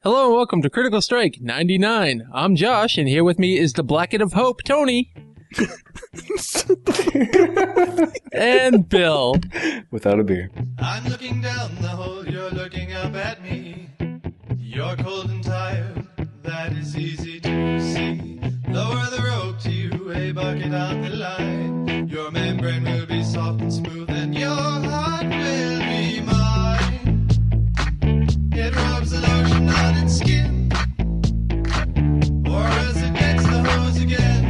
Hello and welcome to Critical Strike 99. I'm Josh, and here with me is the Blacket of Hope, Tony. And Bill. Without a beer. I'm looking down the hole, you're looking up at me. You're cold and tired, that is easy to see. Lower the rope to you, a bucket on the line. Your membrane will be soft and smooth, and your heart will be mine. It rubs the lotion on its skin, or else it gets the hose again.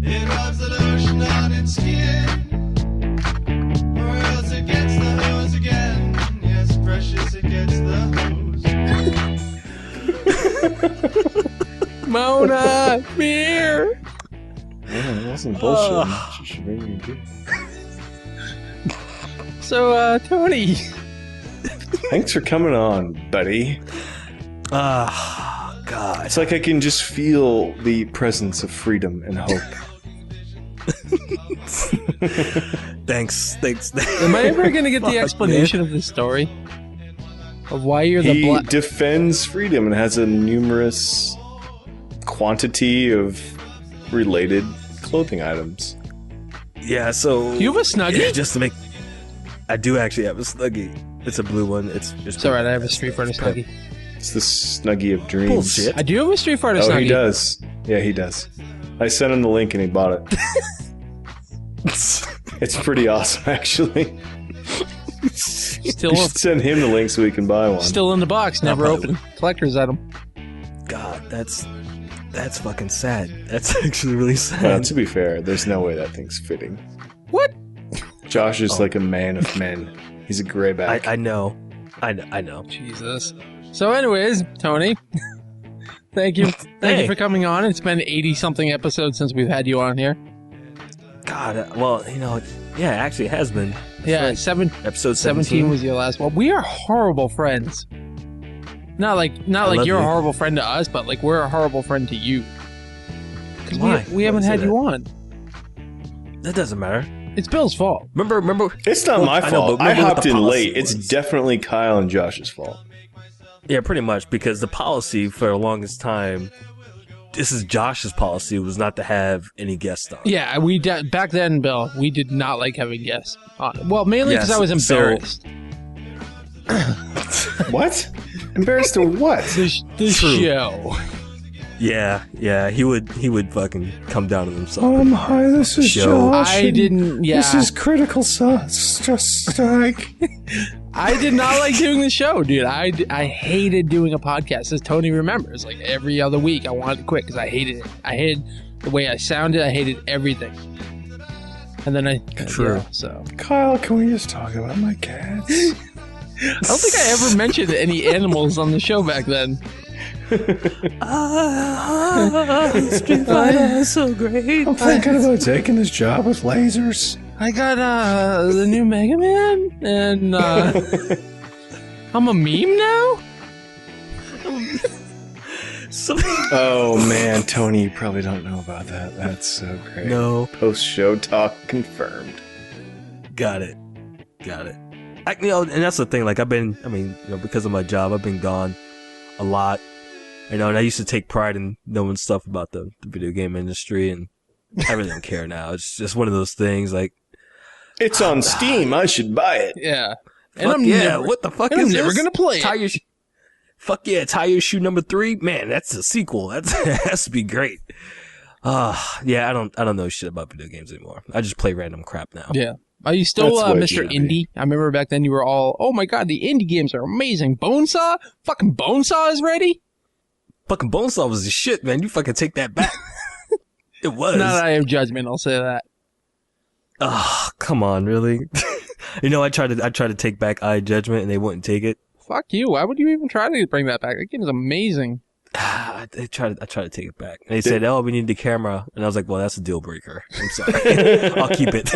It rubs the lotion on its skin, or else it gets the hose again. Yes, precious, it gets the hose. Mona, beer. Yeah, it wasn't bullshit. She should bring me a beer. So, Tony. Thanks for coming on, buddy. God. It's like I can just feel the presence of freedom and hope. Thanks. Am I ever going to get the explanation of this story? Of why you're the He defends freedom and has a numerous quantity of related clothing items. Yeah, so... Do you have a Snuggie? Yeah, just to make... I do actually have a Snuggie. It's a blue one. It's alright, I have a Street Fighter Snuggie. It's the Snuggie of dreams. Bullshit. I do have a Street Fighter Snuggie. Oh, he does. Yeah, he does. I sent him the link and he bought it. It's pretty awesome, actually. Still, You should send him the link so he can buy one. still in the box, never probably open. Collector's item. God, that's fucking sad. That's actually really sad. Well, to be fair, there's no way that thing's fitting. What? Josh is like a man of men. He's a grayback. I know. I know. Jesus. So anyways, Tony, thank you for coming on. It's been 80-something episodes since we've had you on here. God, well, yeah, actually it has been. Yeah, Right. Episode 17 was your last one. We are horrible friends. Not like you're a horrible friend to us, but like we're a horrible friend to you. Because Why? we haven't Why had say you that? on. That doesn't matter. It's Bill's fault. Remember? It's not my I know, fault. but I remember what hopped the in policy late. It's was. definitely Kyle and Josh's fault. Yeah, pretty much, because the policy for the longest time, this is Josh's policy, was not to have any guests on. Yeah, back then, Bill, we did not like having guests on. Well, mainly because Yes, I was embarrassed. What? Embarrassed of what? The True. show. Yeah, he would fucking come down on himself. Hi, this is Show. I didn't. Yeah, Critical Strike. I did not like doing the show, dude. I hated doing a podcast, as Tony remembers. Like every other week, I wanted to quit because I hated it. I hated the way I sounded. I hated everything. And then True. Yeah, so Kyle, can we just talk about my cats? I don't think I ever mentioned any animals on the show back then. Street Fighter is so great. I'm thinking about taking this job with lasers. I got the new Mega Man, and I'm a meme now. Oh man, Tony, you probably don't know about that. That's so great. No. Post-show talk confirmed. Got it. And that's the thing. Like because of my job, I've been gone a lot. And I used to take pride in knowing stuff about the video game industry, and I really don't care now. It's just one of those things. Like, It's on Steam. I should buy it. Yeah, what the fuck and is I'm never this? gonna play it. Fuck yeah, Tire Shoe number 3. Man, that's a sequel. That has to be great. Yeah, I don't know shit about video games anymore. I just play random crap now. Yeah. Are you still That's what it Mr. should be. Indie? I remember back then you were all, oh my god, the indie games are amazing. Bonesaw? Fucking Bonesaw is ready? Fucking Bonesaw was the shit, man. You fucking take that back. It was. Not that I have judgment, I'll say that. Oh, come on, really? I tried to take back Eye Judgment and they wouldn't take it. Fuck you. Why would you even try to bring that back? That game is amazing. I tried to take it back. And they said, "Oh, we need the camera," and I was like, "Well, that's a deal breaker. I'm sorry. I'll keep it.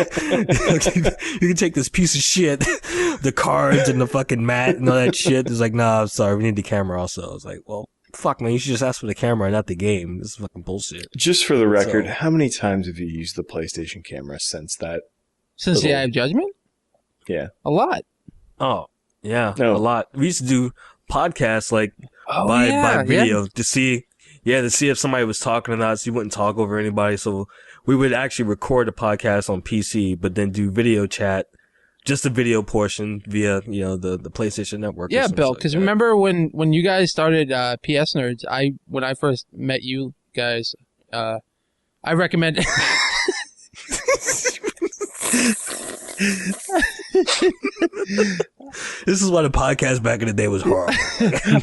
You can take this piece of shit, the cards and the fucking mat and all that shit." It's like, "Nah, I'm sorry. We need the camera also." I was like, "Well, fuck, man. You should just ask for the camera, not the game. This is fucking bullshit." Just for the record, So- how many times have you used the PlayStation camera since that? Since the Little- Eye of Judgment? Yeah. A lot. Oh, yeah, No. a lot. We used to do podcasts like by video to see if somebody was talking or not, so you wouldn't talk over anybody. So we would actually record a podcast on PC, but then do video chat, just the video portion via, the PlayStation Network. Yeah, Bill, because remember when you guys started PS Nerds, when I first met you guys, I recommended... This is why the podcast back in the day was horrible.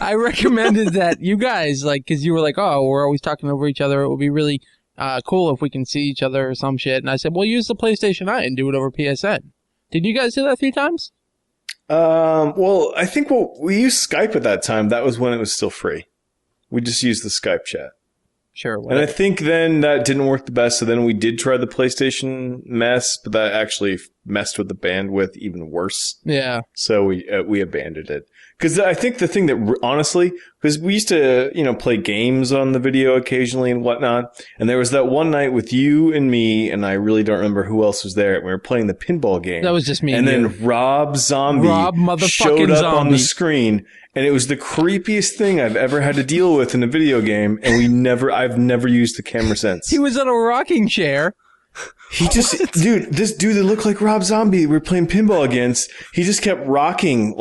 I recommended that you guys, because you were like, oh, we're always talking over each other. It would be really cool if we can see each other or some shit. And I said, well, use the PlayStation Eye and do it over PSN. Did you guys do that 3 times? Well, I think we used Skype at that time. That was when it was still free. We just used the Skype chat. Sure. Whatever. And I think then that didn't work the best. So then we did try the PlayStation mess, but that actually messed with the bandwidth even worse. Yeah. So we abandoned it. Because I think the thing that, honestly, because we used to, play games on the video occasionally and whatnot. And there was that one night with you and me, and I really don't remember who else was there. We were playing the pinball game. That was just me. And then Rob motherfucking showed up Zombie on the screen. And it was the creepiest thing I've ever had to deal with in a video game. And I've never used the camera since. He was in a rocking chair. This dude that looked like Rob Zombie we were playing pinball against, he just kept rocking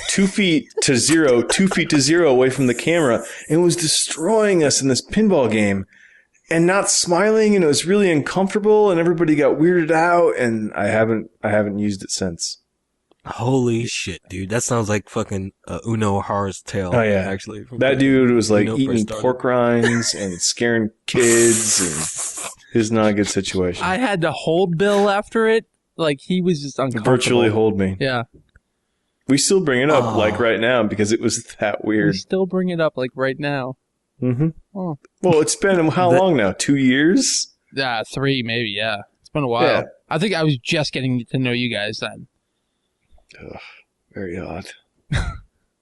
2 feet to 0, 2 feet to 0 away from the camera and was destroying us in this pinball game and not smiling. And it was really uncomfortable and everybody got weirded out. And I haven't used it since. Holy shit, dude. That sounds like fucking Uno Horror's Tale. Oh, yeah. Actually. That dude was eating pork rinds and scaring kids. And it was not a good situation. I had to hold Bill after it. He was just uncomfortable. Virtually hold me. Yeah. We still bring it up right now because it was that weird. We still bring it up right now. Mm-hmm. Oh. Well, it's been how long now? 2 years? Yeah, 3 maybe, yeah. It's been a while. Yeah. I think I was just getting to know you guys then. Ugh, very odd.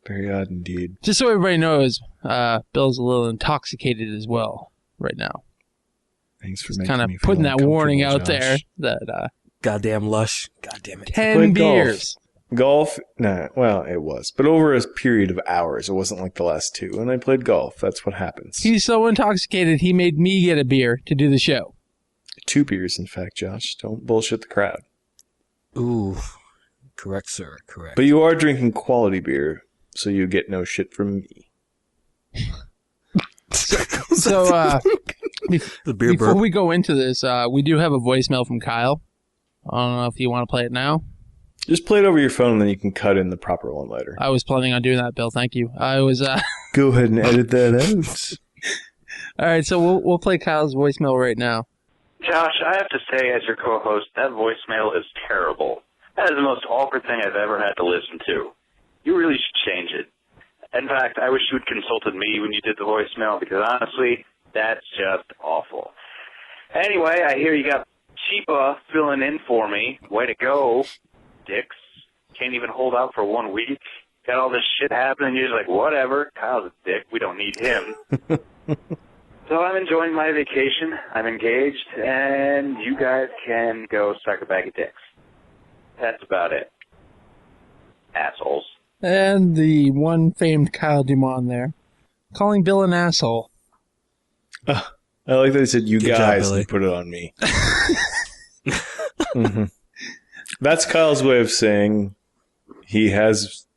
Very odd indeed. Just so everybody knows, Bill's a little intoxicated as well right now. Thanks for just making kind of me putting that warning out Josh. there that goddamn lush. God damn it. 10 beers. Golf? Nah, well, it was. But over a period of hours. It wasn't like the last 2. And I played golf. That's what happens. He's so intoxicated, he made me get a beer to do the show. 2 beers, in fact, Josh. Don't bullshit the crowd. Ooh. Correct, sir. Correct. But you are drinking quality beer, so you get no shit from me. So before we go into this, we do have a voicemail from Kyle. I don't know if you want to play it now. Just play it over your phone, and then you can cut in the proper one later. I was planning on doing that, Bill. Thank you. I was. Go ahead and edit that out. All right, so we'll play Kyle's voicemail right now. Josh, I have to say, as your co-host, that voicemail is terrible. That is the most awkward thing I've ever had to listen to. You really should change it. In fact, I wish you had consulted me when you did the voicemail, because honestly, that's just awful. Anyway, I hear you got Cheapa filling in for me. Way to go, dicks. Can't even hold out for 1 week. Got all this shit happening, you're just like, whatever, Kyle's a dick, we don't need him. So I'm enjoying my vacation, I'm engaged, and you guys can go suck a bag of dicks. That's about it. Assholes. And the one famed Kyle Dumont there, calling Bill an asshole. I like that they said, you Good guys, job, and put it on me. Mm-hmm. That's Kyle's way of saying he has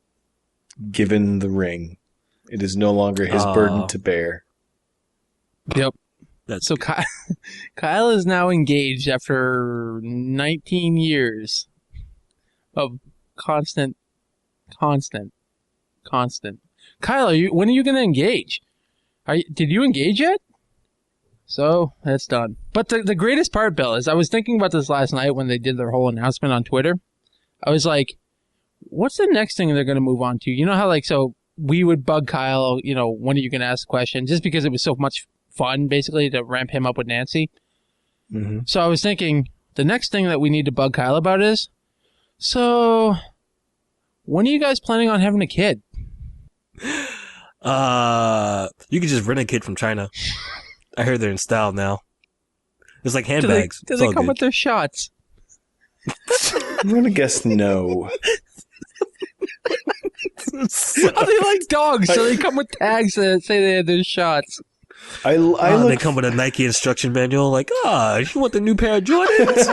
given the ring. It is no longer his burden to bear. Yep. That's so Kyle is now engaged after 19 years of constant. Kyle, when are you going to engage? Did you engage yet? So that's done. But the greatest part, Bill, is I was thinking about this last night when they did their whole announcement on Twitter. I was like, what's the next thing they're going to move on to? You know how so we would bug Kyle, when are you going to ask a question? Just because it was so much fun, basically, to ramp him up with Nancy. Mm-hmm. So I was thinking the next thing that we need to bug Kyle about is, so when are you guys planning on having a kid? You could just rent a kid from China. I heard they're in style now. It's like handbags. Do they come with their shots? I'm going to guess no. they like dogs, so they come with tags that say they had their shots. They come with a Nike instruction manual, like, you want the new pair of Jordans?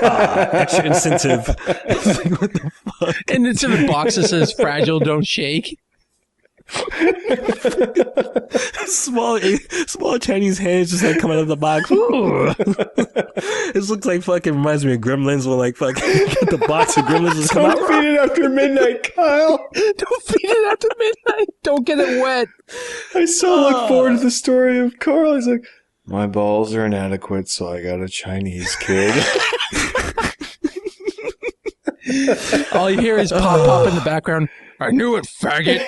Extra incentive. Like, what the fuck? And it's in a box that says "Fragile, don't shake." small Chinese hands just like coming out of the box. This looks like fucking reminds me of Gremlins when like fucking the box of Gremlins just come out. Don't feed it after midnight, Kyle. Don't feed it after midnight. Don't get it wet. I so look forward to the story of Carl. He's like, my balls are inadequate, so I got a Chinese kid. All you hear is pop in the background. I knew it, faggot.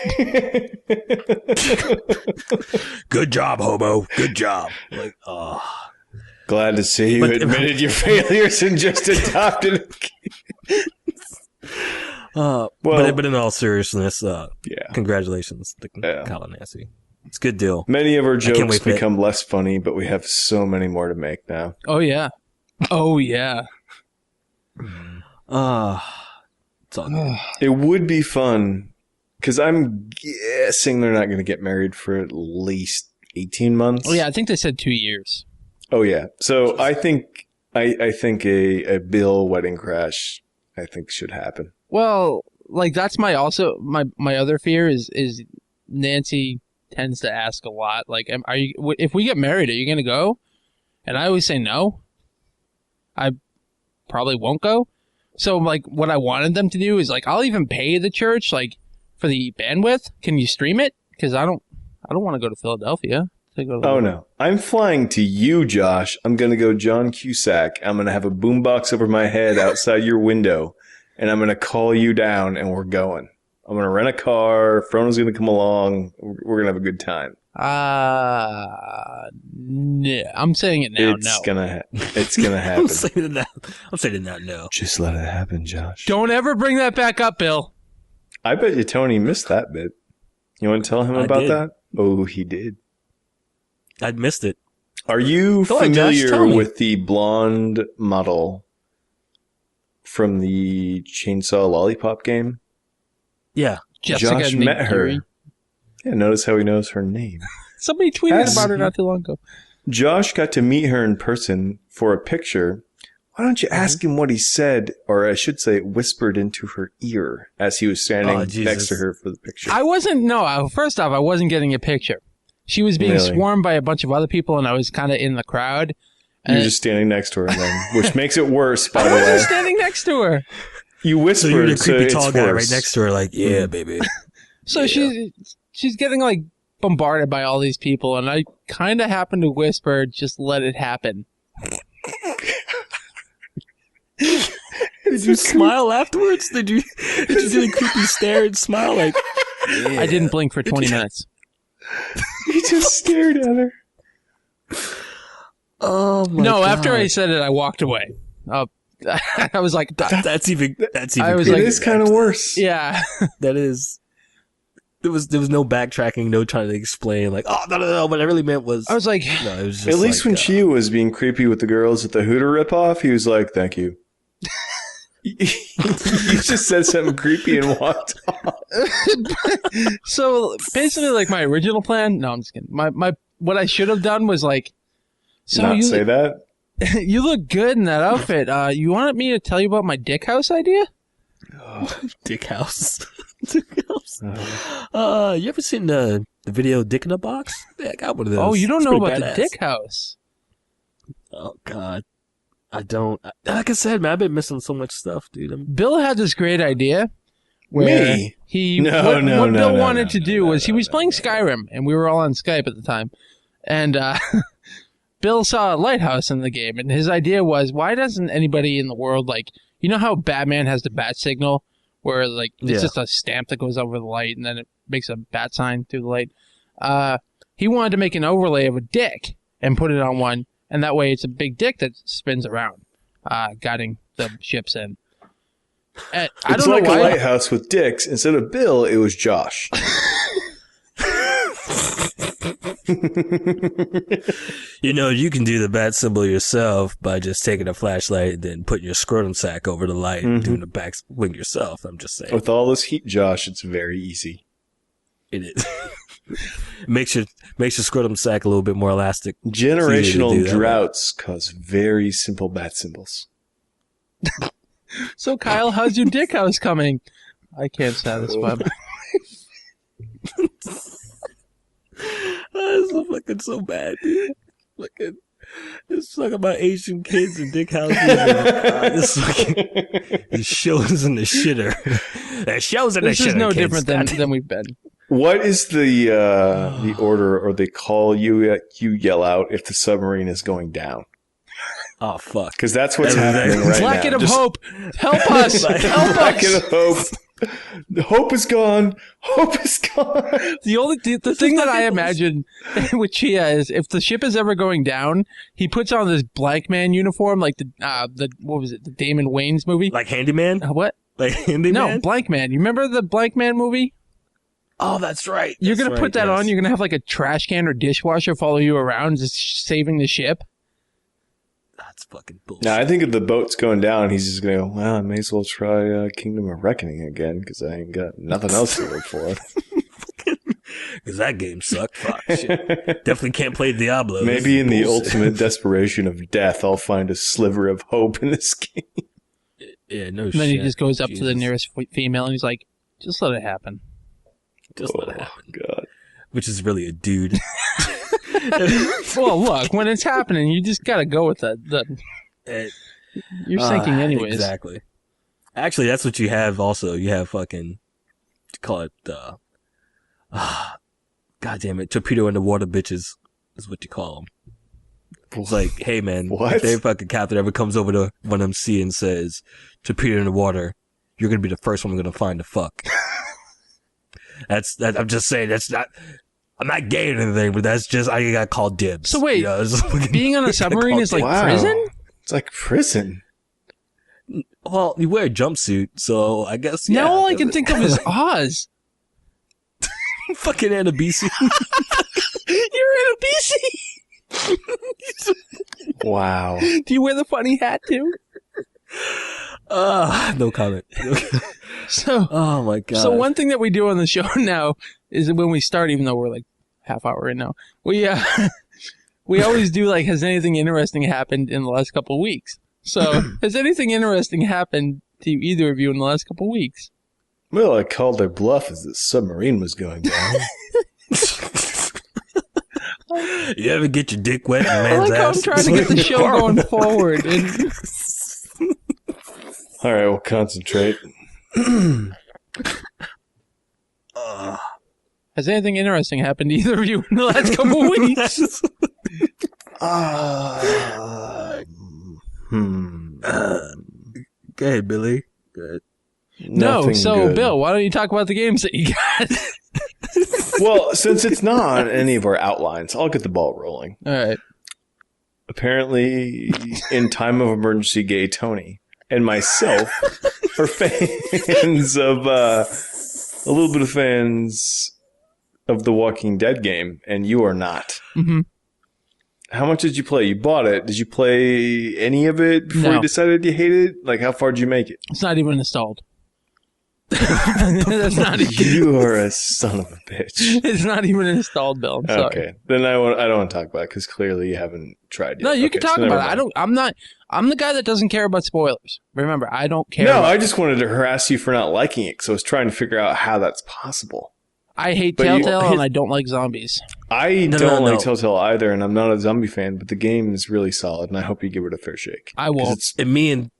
Good job, hobo. Good job. Like, Glad to see you admitted your failures and just adopted a kid. But in all seriousness, congratulations to Kyle and Nancy. It's a good deal. Many of our jokes become less funny, but we have so many more to make now. Oh, yeah. Oh, yeah. It's all good. It would be fun, because I'm guessing they're not going to get married for at least 18 months. Oh, yeah, I think they said 2 years. Oh, yeah. So I think a Bill wedding crash, I think, should happen. Well, like, that's my other fear is Nancy tends to ask a lot. Like, if we get married, are you going to go? And I always say no. I probably won't go. So, like, what I wanted them to do is, like, I'll even pay the church, like, for the bandwidth. Can you stream it? Because I don't want to go to Philadelphia. No. I'm flying to you, Josh. I'm going to go John Cusack. I'm going to have a boombox over my head outside your window, and I'm going to call you down, and we're going. I'm going to rent a car. Frona's going to come along. We're going to have a good time. Yeah, I'm saying it now. It's gonna happen. I'm saying it now. No. Just let it happen, Josh. Don't ever bring that back up, Bill. I bet you Tony missed that bit. You want to tell him about that? Oh, he did. I'd missed it. Are you familiar with the blonde model from the Chainsaw Lollipop game? Yeah. Josh met her. Yeah, notice how he knows her name. Somebody tweeted about her not too long ago. Josh got to meet her in person for a picture. Why don't you ask him what he said, or I should say whispered into her ear as he was standing next to her for the picture? First off, I wasn't getting a picture. She was being swarmed by a bunch of other people, and I was kind of in the crowd. You're just standing next to her, then, which makes it worse, by the way. I wasn't standing next to her. You whispered, so you're the creepy tall guy worse. right next to her, like, yeah, baby. So she's getting, like, bombarded by all these people, and I kind of happened to whisper, just let it happen. Did you smile afterwards? Did you do a creepy stare and smile like? Yeah. I didn't blink for 20 minutes. You just stared at her. Oh my God. After I said it, I walked away. I was like, that's even. I was like, it is kind of worse. Yeah, that is. There was no backtracking, no trying to explain. Like, oh no. What I really meant was, I was like, no, it was just at least when she was being creepy with the girls at the Hooter ripoff, he was like, "Thank you." You just said something creepy and walked off. So basically, like my original plan. No, I'm just kidding. My what I should have done was like, say that. You look good in that outfit. You wanted me to tell you about my dick house idea? Dick house. Dick house. You ever seen the video Dick in a Box? Yeah, I got one of those. Oh, you don't know about badass. the dick house? Oh God, I don't. Like I said, man, I've been missing so much stuff, dude. Bill had this great idea. Where Me? What Bill wanted to do was he was playing Skyrim, and we were all on Skype at the time, and Bill saw a lighthouse in the game, and his idea was, why doesn't anybody in the world, like, you know how Batman has the bat signal, where like it's just a stamp that goes over the light, and then it makes a bat sign through the light. He wanted to make an overlay of a dick and put it on one, and that way it's a big dick that spins around, guiding the ships in. And I it's don't like know why. A lighthouse with dicks. Instead of Bill, it was Josh. You know, you can do the bat symbol yourself by just taking a flashlight and then putting your scrotum sack over the light and doing the back wing yourself. I'm just saying. With all this heat, Josh, it's very easy. It makes your scrotum sack a little bit more elastic. Generational droughts cause very simple bat symbols. So, Kyle, how's your dick house coming? I can't satisfy my... This is fucking so bad, dude. Fucking, it's talking about Asian kids and dick houses. And, this fucking it shows in the shitter. It shows in the shitter. This is no different than we've been. What is the order or the call you yell out if the submarine is going down? Oh, fuck. Because that's what's happening right Blacket now. of hope. Help us. Help Blacket us. of hope. The hope is gone. Hope is gone. The thing that I imagine with Chia is if the ship is ever going down, he puts on this blank man uniform like the what was it, the Damon Wayans movie? Like Handyman? What? Like Handyman? No, Blank Man. You remember the Blank Man movie? Oh, that's right. You're going to put that on. You're going to have like a trash can or dishwasher follow you around just saving the ship. That's fucking bullshit. Now, I think if the boat's going down, he's just going to go, well, I may as well try Kingdom of Reckoning again because I ain't got nothing else to look for. Because that game sucked. Fuck, shit. Definitely can't play Diablo. Maybe in the ultimate desperation of death, I'll find a sliver of hope in this game. Yeah, no shit. And then he just goes up to the nearest female and he's like, just let it happen. Just let it happen. God. Which is really a dude. Well, look, when it's happening, you just got to go with it. You're sinking anyways. Exactly. Actually, that's what you have also. You have fucking, call it, God damn it, torpedo in the water bitches is what you call them. It's like, hey man, what? If their fucking captain ever comes over to 1MC and says, torpedo in the water, you're going to be the first one I'm going to find to fuck. I'm just saying, I'm not gay or anything, but that's just, I got called dibs. So wait, being on a submarine is like prison? It's like prison. Well, you wear a jumpsuit, so I guess, Now all I can think of is Oz. Fucking Anabisi. You're Anabisi. Wow. Do you wear the funny hat too? No comment. So, oh my god. So one thing that we do on the show now is that when we start, even though we're like half hour in now, we always do like, has anything interesting happened in the last couple of weeks? So, has anything interesting happened to either of you in the last couple of weeks? Well, I called their bluff as the submarine was going down. You ever get your dick wet in a man's I like how I'm ass? trying to get the show going forward. And... All right, we'll concentrate. Has anything interesting happened to either of you in the last couple of weeks? Go ahead, Billy. Go ahead. No, so good. Bill, why don't you talk about the games that you got? Well, since it's not on any of our outlines, I'll get the ball rolling. All right. Apparently, in time of emergency, Gay Tony and myself are fans of a little bit of fans of the Walking Dead game, and you are not. Mm-hmm. How much did you play? You bought it. Did you play any of it before you decided you hated it? Like, how far did you make it? It's not even installed. That's not even... You are a son of a bitch. It's not even installed, Bill. I'm sorry. Okay, then I don't want to talk about it because clearly you haven't tried yet. No, you can talk about it. I'm the guy that doesn't care about spoilers. Remember, I don't care. No, I just wanted to harass you for not liking it because I was trying to figure out how that's possible. I hate Telltale and I don't like zombies. I don't like Telltale either, and I'm not a zombie fan, but the game is really solid, and I hope you give it a fair shake. I won't. And me and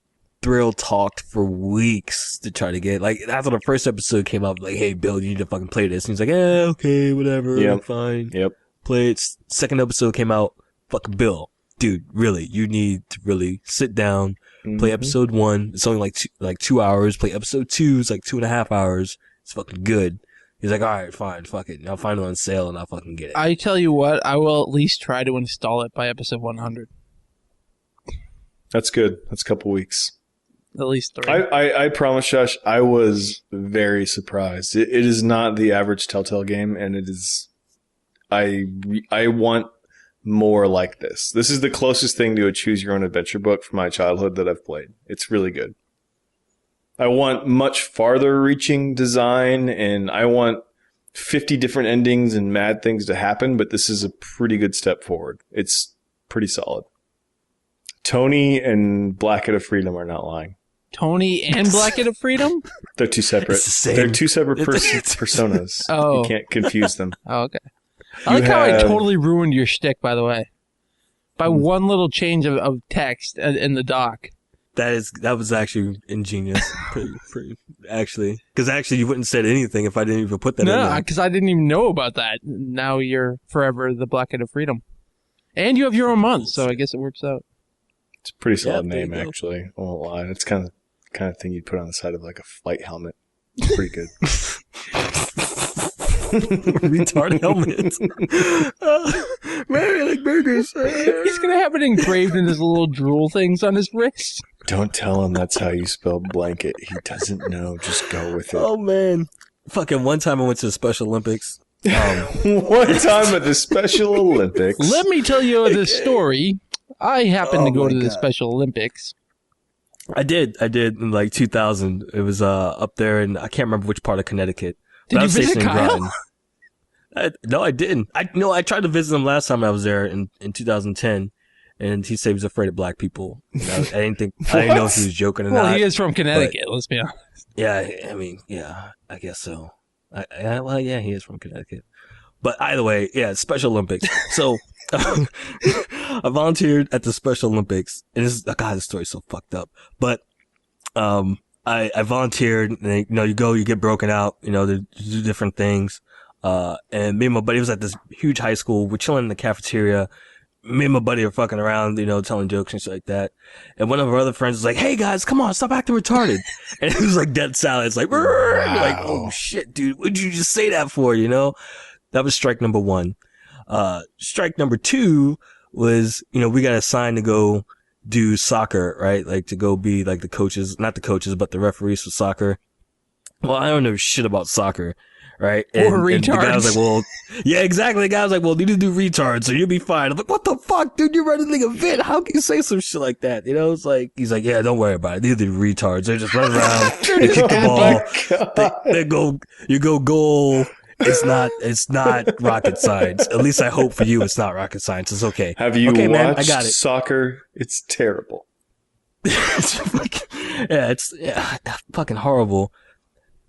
Thrill talked for weeks to try to get, like, after the first episode came out, like, hey, Bill, you need to fucking play this. And he's like, okay, whatever, fine. Yep. Play it. Second episode came out, fucking Bill. Dude, really, you need to really sit down, play episode 1. It's only like 2 hours. Play episode 2. It's like 2.5 hours. It's fucking good. He's like, all right, fine, fuck it. I'll find it on sale and I'll fucking get it. I tell you what, I will at least try to install it by episode 100. That's good. That's a couple weeks. At least 3. I promise, Josh, I was very surprised. It is not the average Telltale game, and it is... I want more like this. This is the closest thing to a choose-your-own-adventure book from my childhood that I've played. It's really good. I want much farther-reaching design, and I want 50 different endings and mad things to happen, but this is a pretty good step forward. It's pretty solid. Tony and Blacket of Freedom are not lying. Tony and Blacket of Freedom? They're two separate. It's the same. They're two separate personas. Oh. You can't confuse them. Oh, okay. I like how I totally ruined your shtick, by the way. By one little change of text in the doc. That was actually ingenious. pretty actually. Because actually you wouldn't have said anything if I didn't even put that in there. No, because I didn't even know about that. Now you're forever the Blacket of Freedom. And you have your own month, so I guess it works out. It's a pretty solid name, actually. I won't lie. It's kind of thing you'd put on the side of like a flight helmet. It's pretty good. Retard helmet. Man, I like burgers. He's going to have it engraved in his little drool things on his wrist. Don't tell him that's how you spell blanket. He doesn't know. Just go with it. Oh, man. Fucking one time I went to the Special Olympics. One time at the Special Olympics. Let me tell you this story. I happened to go to the Special Olympics. I did in like 2000. It was up there in, I can't remember which part of Connecticut. Did you visit Kyle? No, I didn't. I tried to visit him last time I was there in 2010, and he said he was afraid of black people. I didn't know if he was joking or not. Well, he is from Connecticut, let's be honest. Yeah, I mean, yeah, I guess so. Well, yeah, he is from Connecticut. But either way, yeah, Special Olympics. So, I volunteered at the Special Olympics, and this story's so fucked up. But, I volunteered, and you get broken out, to do different things. And me and my buddy was at this huge high school. We're chilling in the cafeteria. Me and my buddy are fucking around, telling jokes and shit like that. And one of our other friends was like, "Hey guys, come on, stop acting retarded." And it was like dead silent. It's like, wow. Like, oh shit, dude, what'd you just say that for? That was strike number 1. Strike number 2 was, we got assigned to go do soccer, right? Like to go be like the coaches, not the coaches, but the referees for soccer. Well, I don't know shit about soccer. Right? Or retards. And the guy was like, well, yeah, exactly. The guy was like, well, you need to do retards, so you'll be fine. I'm like, what the fuck, dude? You're running like a vid. How can you say some shit like that? It's like, he's like, yeah, don't worry about it. These are the retards. They just run around and kick the ball. You go goal. It's not rocket science. At least I hope for you it's not rocket science. It's okay. Have you watched man, I got it. Soccer? It's terrible. It's fucking horrible.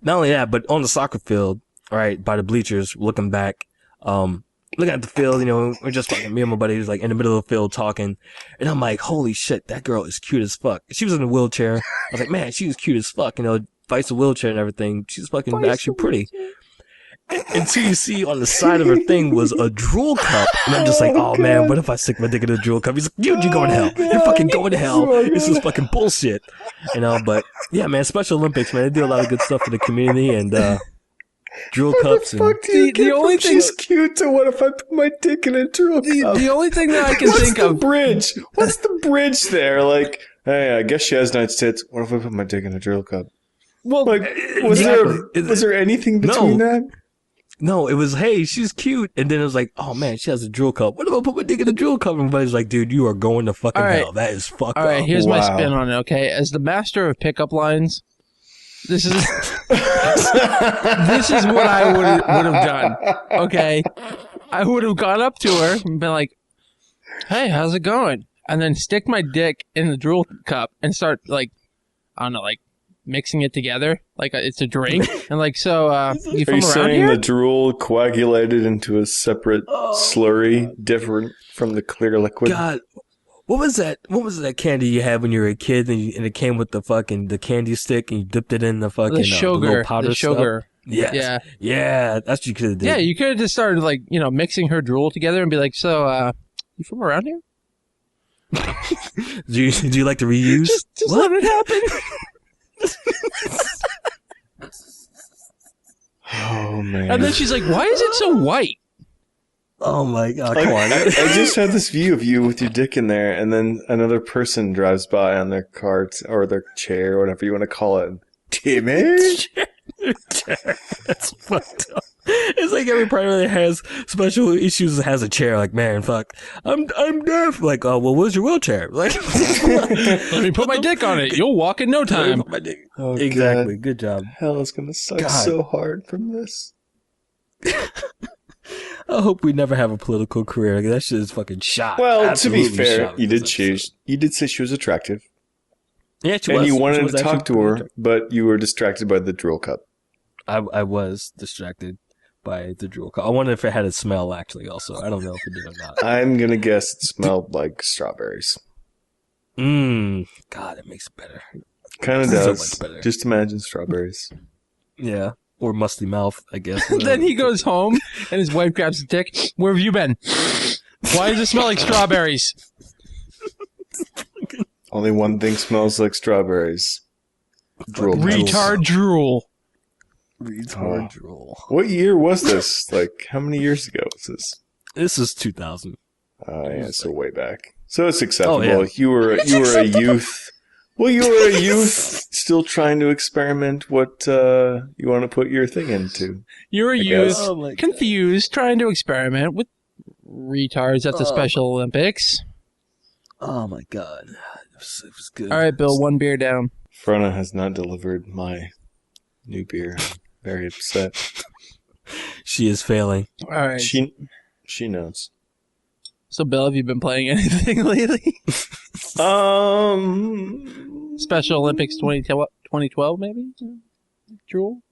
Not only that, but on the soccer field, right, by the bleachers, looking back, looking at the field, we're just fucking, me and my buddy was like in the middle of the field talking, and I'm like, holy shit, that girl is cute as fuck. She was in a wheelchair. I was like, man, she was cute as fuck, fights a wheelchair and everything. She's fucking actually pretty. Until you see on the side of her thing was a drool cup, and I'm just like, oh man, what if I stick my dick in a drool cup? He's like, dude, you're going to hell. You're fucking going to hell. This is fucking bullshit. But yeah, man, Special Olympics, man, they do a lot of good stuff for the community, and drool cups. And the only thing she's cute to what if I put my dick in a drool cup? The only thing that I can think of. Bridge. What's the bridge there? Like, hey, I guess she has nice tits. What if I put my dick in a drill cup? Well, like, was there anything between that? No, it was, hey, she's cute. And then it was like, oh man, she has a drill cup. What if I put my dick in a drill cup? And everybody's like, dude, you are going to fucking hell. That is fucked up. All right, here's my spin on it, okay? As the master of pickup lines, this is this is what I would have done, okay? I would have gone up to her and been like, hey, how's it going? And then stick my dick in the drool cup and start, like, I don't know, like, mixing it together like it's a drink. And like, so you from Are you around saying here? the drool coagulated into a separate slurry different from the clear liquid? God, what was that candy you had when you were a kid and it came with the candy stick and you dipped it in the fucking the sugar, powder the sugar stuff? Yes. Yeah, that's what you could have done. Yeah, you could have just started like, mixing her drool together and be like, so you from around here? do you like to reuse? Just let it happen. Oh man! And then she's like, "Why is it so white?" Oh my god! Come on! I just had this view of you with your dick in there, and then another person drives by on their cart or their chair, or whatever you want to call it. Timmy. That's fucked up. It's like every primary that has special issues has a chair. Like, man, fuck, I'm deaf. Like, oh, well, where's your wheelchair? Like, let me put my dick on it. You'll walk in no time. Oh, exactly. God. Good job. Hell is gonna suck so hard from this. I hope we never have a political career. That shit is fucking shot. Well, Absolutely to be fair, shot you did this choose. You did say she was attractive. Yeah, she And was. you She wanted was to talk actually to her, pretty but you were distracted by the drool cup. I was distracted by the drool. I wonder if it had a smell, actually, also. I don't know if it did or not. I'm going to guess it smelled like strawberries. God, it makes it better. Kind of So does. much better. Just imagine strawberries. Yeah. Or musty mouth, I guess. Then he goes home and his wife grabs his dick. Where have you been? Why does it smell like strawberries? Only one thing smells like strawberries. Drool. Retard drool. Retard drool. What year was this? Like, how many years ago was this? This is 2000. Oh, yeah, so way back. So it's acceptable. Oh, yeah. You were a youth. Well, you were a youth still trying to experiment what you want to put your thing into. You're a I youth, guess. Oh my God. confused, trying to experiment with retards at the Special Olympics. Oh my God. It was good. All right, Bill, one beer down. Frona has not delivered my new beer. I'm very upset. She is failing. All right. She knows. So, Bill, have you been playing anything lately? Special Olympics 2012, maybe? Drool?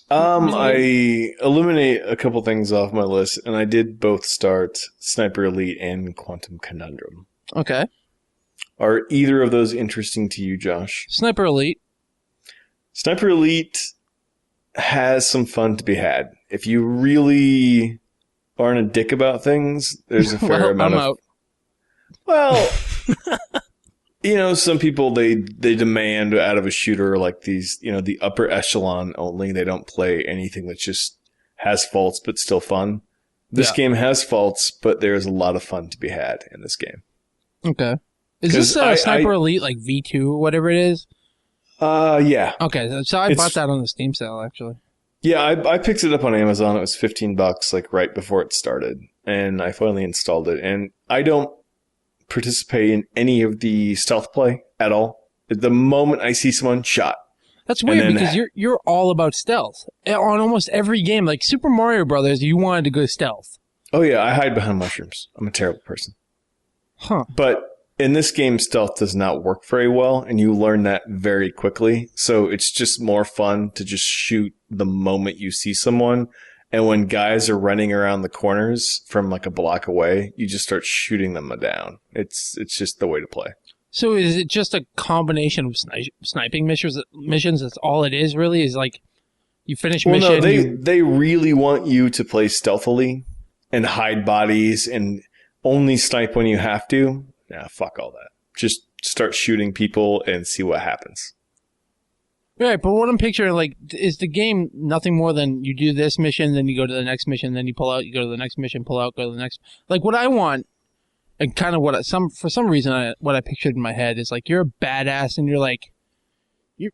I eliminate a couple things off my list, and I did both start Sniper Elite and Quantum Conundrum. Okay. Are either of those interesting to you, Josh? Sniper Elite. Sniper Elite has some fun to be had. If you really aren't a dick about things, there's a fair amount I'm of... out. Well, some people, they demand out of a shooter like these, the upper echelon only. They don't play anything that just has faults but still fun. This game has faults, but there's a lot of fun to be had in this game. Okay. Is this Sniper Elite like V2 or whatever it is? Yeah. Okay, so I bought that on the Steam sale, actually. Yeah, I picked it up on Amazon. It was $15, like right before it started, and I finally installed it. And I don't participate in any of the stealth play at all. The moment I see someone, shot. That's weird because you're all about stealth on almost every game. Like Super Mario Brothers, you wanted to go stealth. Oh yeah, I hide behind mushrooms. I'm a terrible person. Huh. But in this game, stealth does not work very well, and you learn that very quickly. So it's just more fun to just shoot the moment you see someone. And when guys are running around the corners from like a block away, you just start shooting them down. It's just the way to play. So is it just a combination of sniping missions? That's all it is, really? Is like you finish mission... No, they really want you to play stealthily and hide bodies and only snipe when you have to. Nah, fuck all that. Just start shooting people and see what happens. Right, but what I'm picturing, like, is the game nothing more than you do this mission, then you go to the next mission, then you pull out, you go to the next mission, pull out, go to the next... Like, what I want, and kind of for some reason, what I pictured in my head is, like, you're a badass, and you're like...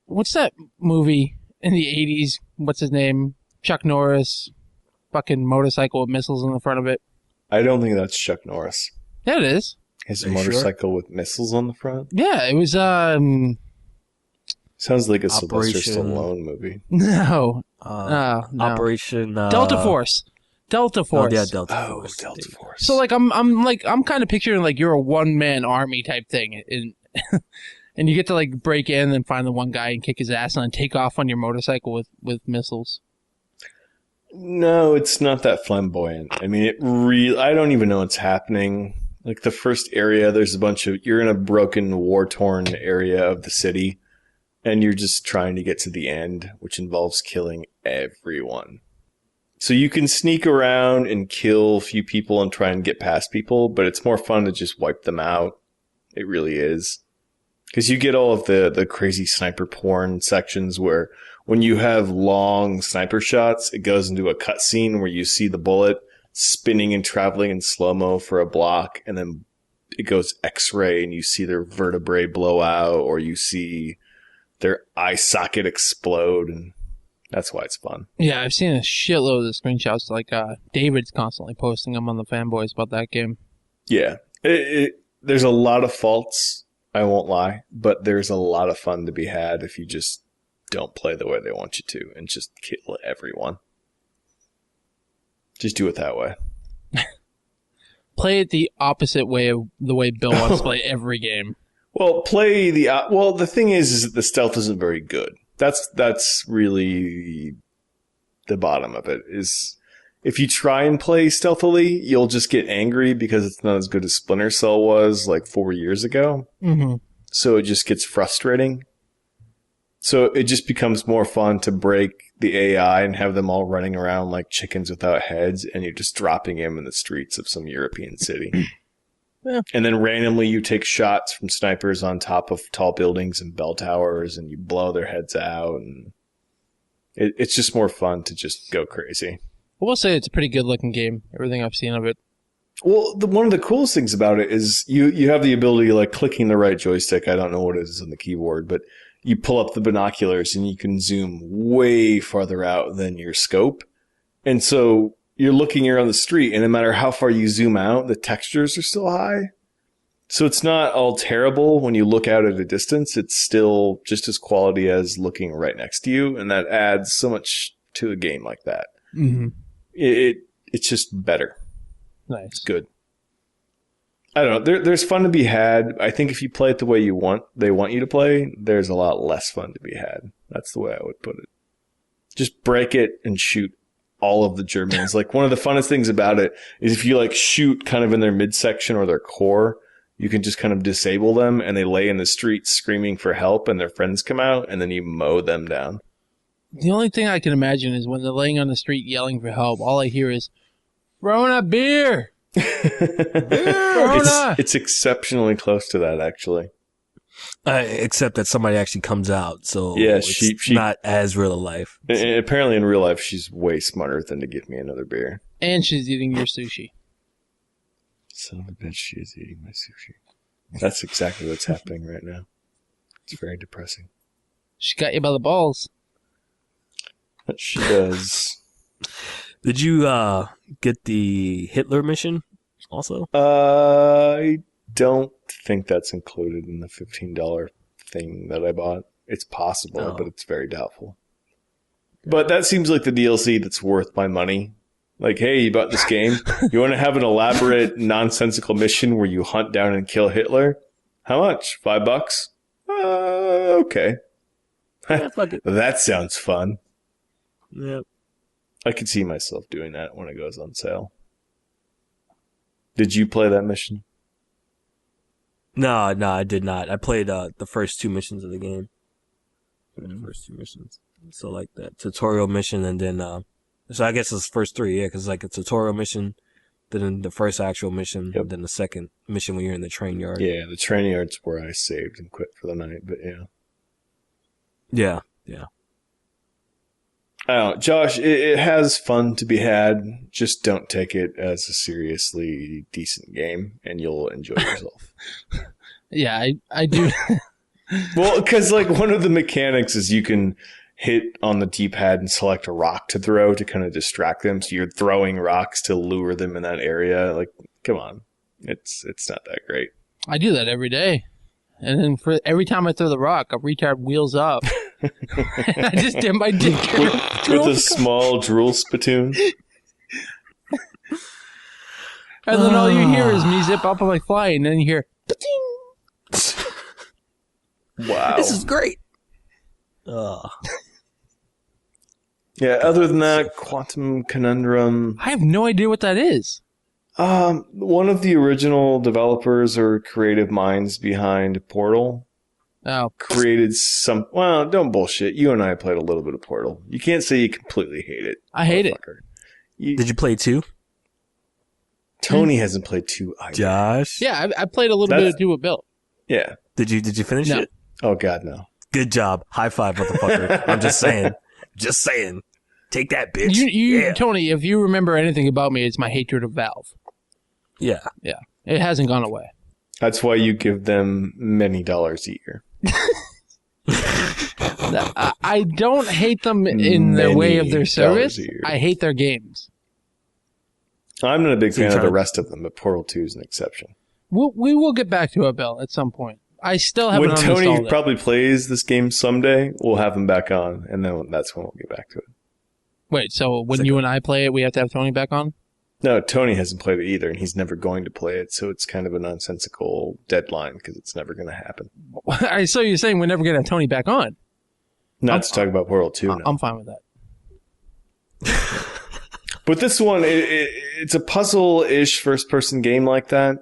what's that movie in the 80s? What's his name? Chuck Norris. Fucking motorcycle with missiles in the front of it. I don't think that's Chuck Norris. Yeah, it is. His motorcycle with missiles on the front? Yeah, it was, Sounds like a Sylvester Stallone movie. No. No. Operation... Delta Force. Delta Force. Oh, yeah, Delta Force. Delta Force. So, like, I'm kind of picturing, like, you're a one-man army type thing. And you get to, like, break in and find the one guy and kick his ass and then take off on your motorcycle with missiles. No, it's not that flamboyant. I mean, I don't even know what's happening. Like, the first area, there's a bunch of... You're in a broken, war-torn area of the city, and you're just trying to get to the end, which involves killing everyone. So you can sneak around and kill a few people and try and get past people, but it's more fun to just wipe them out. It really is. Because you get all of the crazy sniper porn sections where when you have long sniper shots, it goes into a cutscene where you see the bullet spinning and traveling in slow-mo for a block, and then it goes X-ray and you see their vertebrae blow out, or you see their eye socket explode, and that's why it's fun. Yeah, I've seen a shitload of screenshots. Like, David's constantly posting them on the fanboys about that game. Yeah. There's a lot of faults, I won't lie, but there's a lot of fun to be had if you just don't play the way they want you to and just kill everyone. Just do it that way. Play it the opposite way of the way Bill wants to play every game. Well, the thing is that the stealth isn't very good. That's really the bottom of it. Is if you try and play stealthily, you'll just get angry because it's not as good as Splinter Cell was like 4 years ago. Mm-hmm. So it just gets frustrating. So it just becomes more fun to break the AI and have them all running around like chickens without heads, and you're just dropping them in the streets of some European city. Yeah. And then randomly you take shots from snipers on top of tall buildings and bell towers, and you blow their heads out. And it's just more fun to just go crazy. I will say it's a pretty good looking game. Everything I've seen of it. Well, one of the coolest things about it is you have the ability, like clicking the right joystick. I don't know what it is on the keyboard, but you pull up the binoculars and you can zoom way farther out than your scope. And so you're looking around the street, and no matter how far you zoom out, the textures are still high. So it's not all terrible when you look out at a distance. It's still just as quality as looking right next to you, and that adds so much to a game like that. Mm-hmm. It's just better. Nice. It's good. I don't know. There's fun to be had. I think if you play it the way they want you to play, there's a lot less fun to be had. That's the way I would put it. Just break it and shoot all of the Germans. Like, one of the funnest things about it is if you like shoot kind of in their midsection or their core, you can just kind of disable them, and they lay in the streets screaming for help, and their friends come out, and then you mow them down. The only thing I can imagine is when they're laying on the street yelling for help, all I hear is, Rona, beer! Rona! It's exceptionally close to that, actually. Except that somebody actually comes out, so yeah, it's she not as real life. Apparently in real life, she's way smarter than to give me another beer. And she's eating your sushi. Son of a bitch, she is eating my sushi. That's exactly what's happening right now. It's very depressing. She got you by the balls. She does. Did you get the Hitler mission also? I don't think that's included in the $15 thing that I bought. It's possible, but it's very doubtful. But that seems like the DLC that's worth my money. Like, hey, you bought this game. You want to have an elaborate, nonsensical mission where you hunt down and kill Hitler? How much? $5? Okay. Yeah, fuck it. That sounds fun. Yep. I could see myself doing that when it goes on sale. Did you play that mission? No, I did not. I played the first two missions of the game. The first two missions. So like the tutorial mission, and then so I guess it's the first three, yeah, because like a tutorial mission, then the first actual mission, then the second mission when you're in the train yard. Yeah, the train yard's where I saved and quit for the night, but yeah. Yeah. I don't know, Josh, it has fun to be had. Just don't take it as a seriously decent game, and you'll enjoy yourself. Yeah, I do. Well, because like one of the mechanics is you can hit on the D-pad and select a rock to throw to kind of distract them. So you're throwing rocks to lure them in that area. Like, come on. It's not that great. I do that every day. And then for every time I throw the rock, a retard wheels up. And I just dip my dick with a small drool spittoon. And then all you hear is me zip up on my fly, and then you hear, wow. This is great. Yeah, other than that, Quantum Conundrum. I have no idea what that is. One of the original developers or creative minds behind Portal created some... Well, don't bullshit. You and I played a little bit of Portal. You can't say you completely hate it. I hate it. Did you play 2? Tony hasn't played 2 either. Josh? Yeah, I played a little bit of 2 with Bill. Yeah. Did you finish it? Oh, God, no. Good job. High five, motherfucker. I'm just saying. Just saying. Take that, bitch. Yeah. Tony, if you remember anything about me, it's my hatred of Valve. Yeah. Yeah. It hasn't gone away. That's why you give them many dollars a year. I don't hate them in the way of their service. I hate their games. I'm not a big fan of the rest of them, but Portal 2 is an exception. We will get back to it, Bill, at some point. I still haven't When Tony uninstalled it. probably plays this game someday, we'll have him back on, and then that's when we'll get back to it. Wait, so when you and I play it, we have to have Tony back on? No, Tony hasn't played it either, and he's never going to play it, so it's kind of a nonsensical deadline because it's never going to happen. I saw you saying we're never going to have Tony back on. Not to talk about Portal 2 now. I'm fine with that. But this one, it's a puzzle-ish first-person game like that,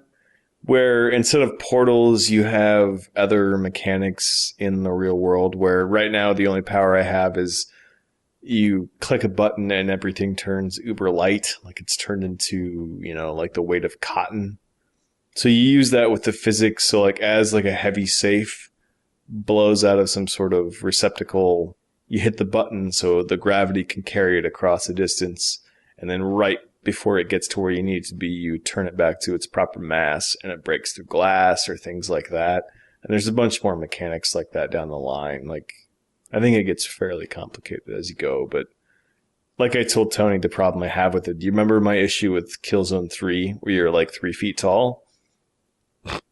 where instead of portals, you have other mechanics in the real world, where right now the only power I have is you click a button and everything turns uber light, like it's turned into, like the weight of cotton. So you use that with the physics, so like as like a heavy safe blows out of some sort of receptacle, you hit the button so the gravity can carry it across a distance, and then right before it gets to where you need it to be, you turn it back to its proper mass, and it breaks through glass or things like that. And there's a bunch more mechanics like that down the line. Like, I think it gets fairly complicated as you go, but like I told Tony, the problem I have with it, do you remember my issue with Killzone 3, where you're like 3 feet tall?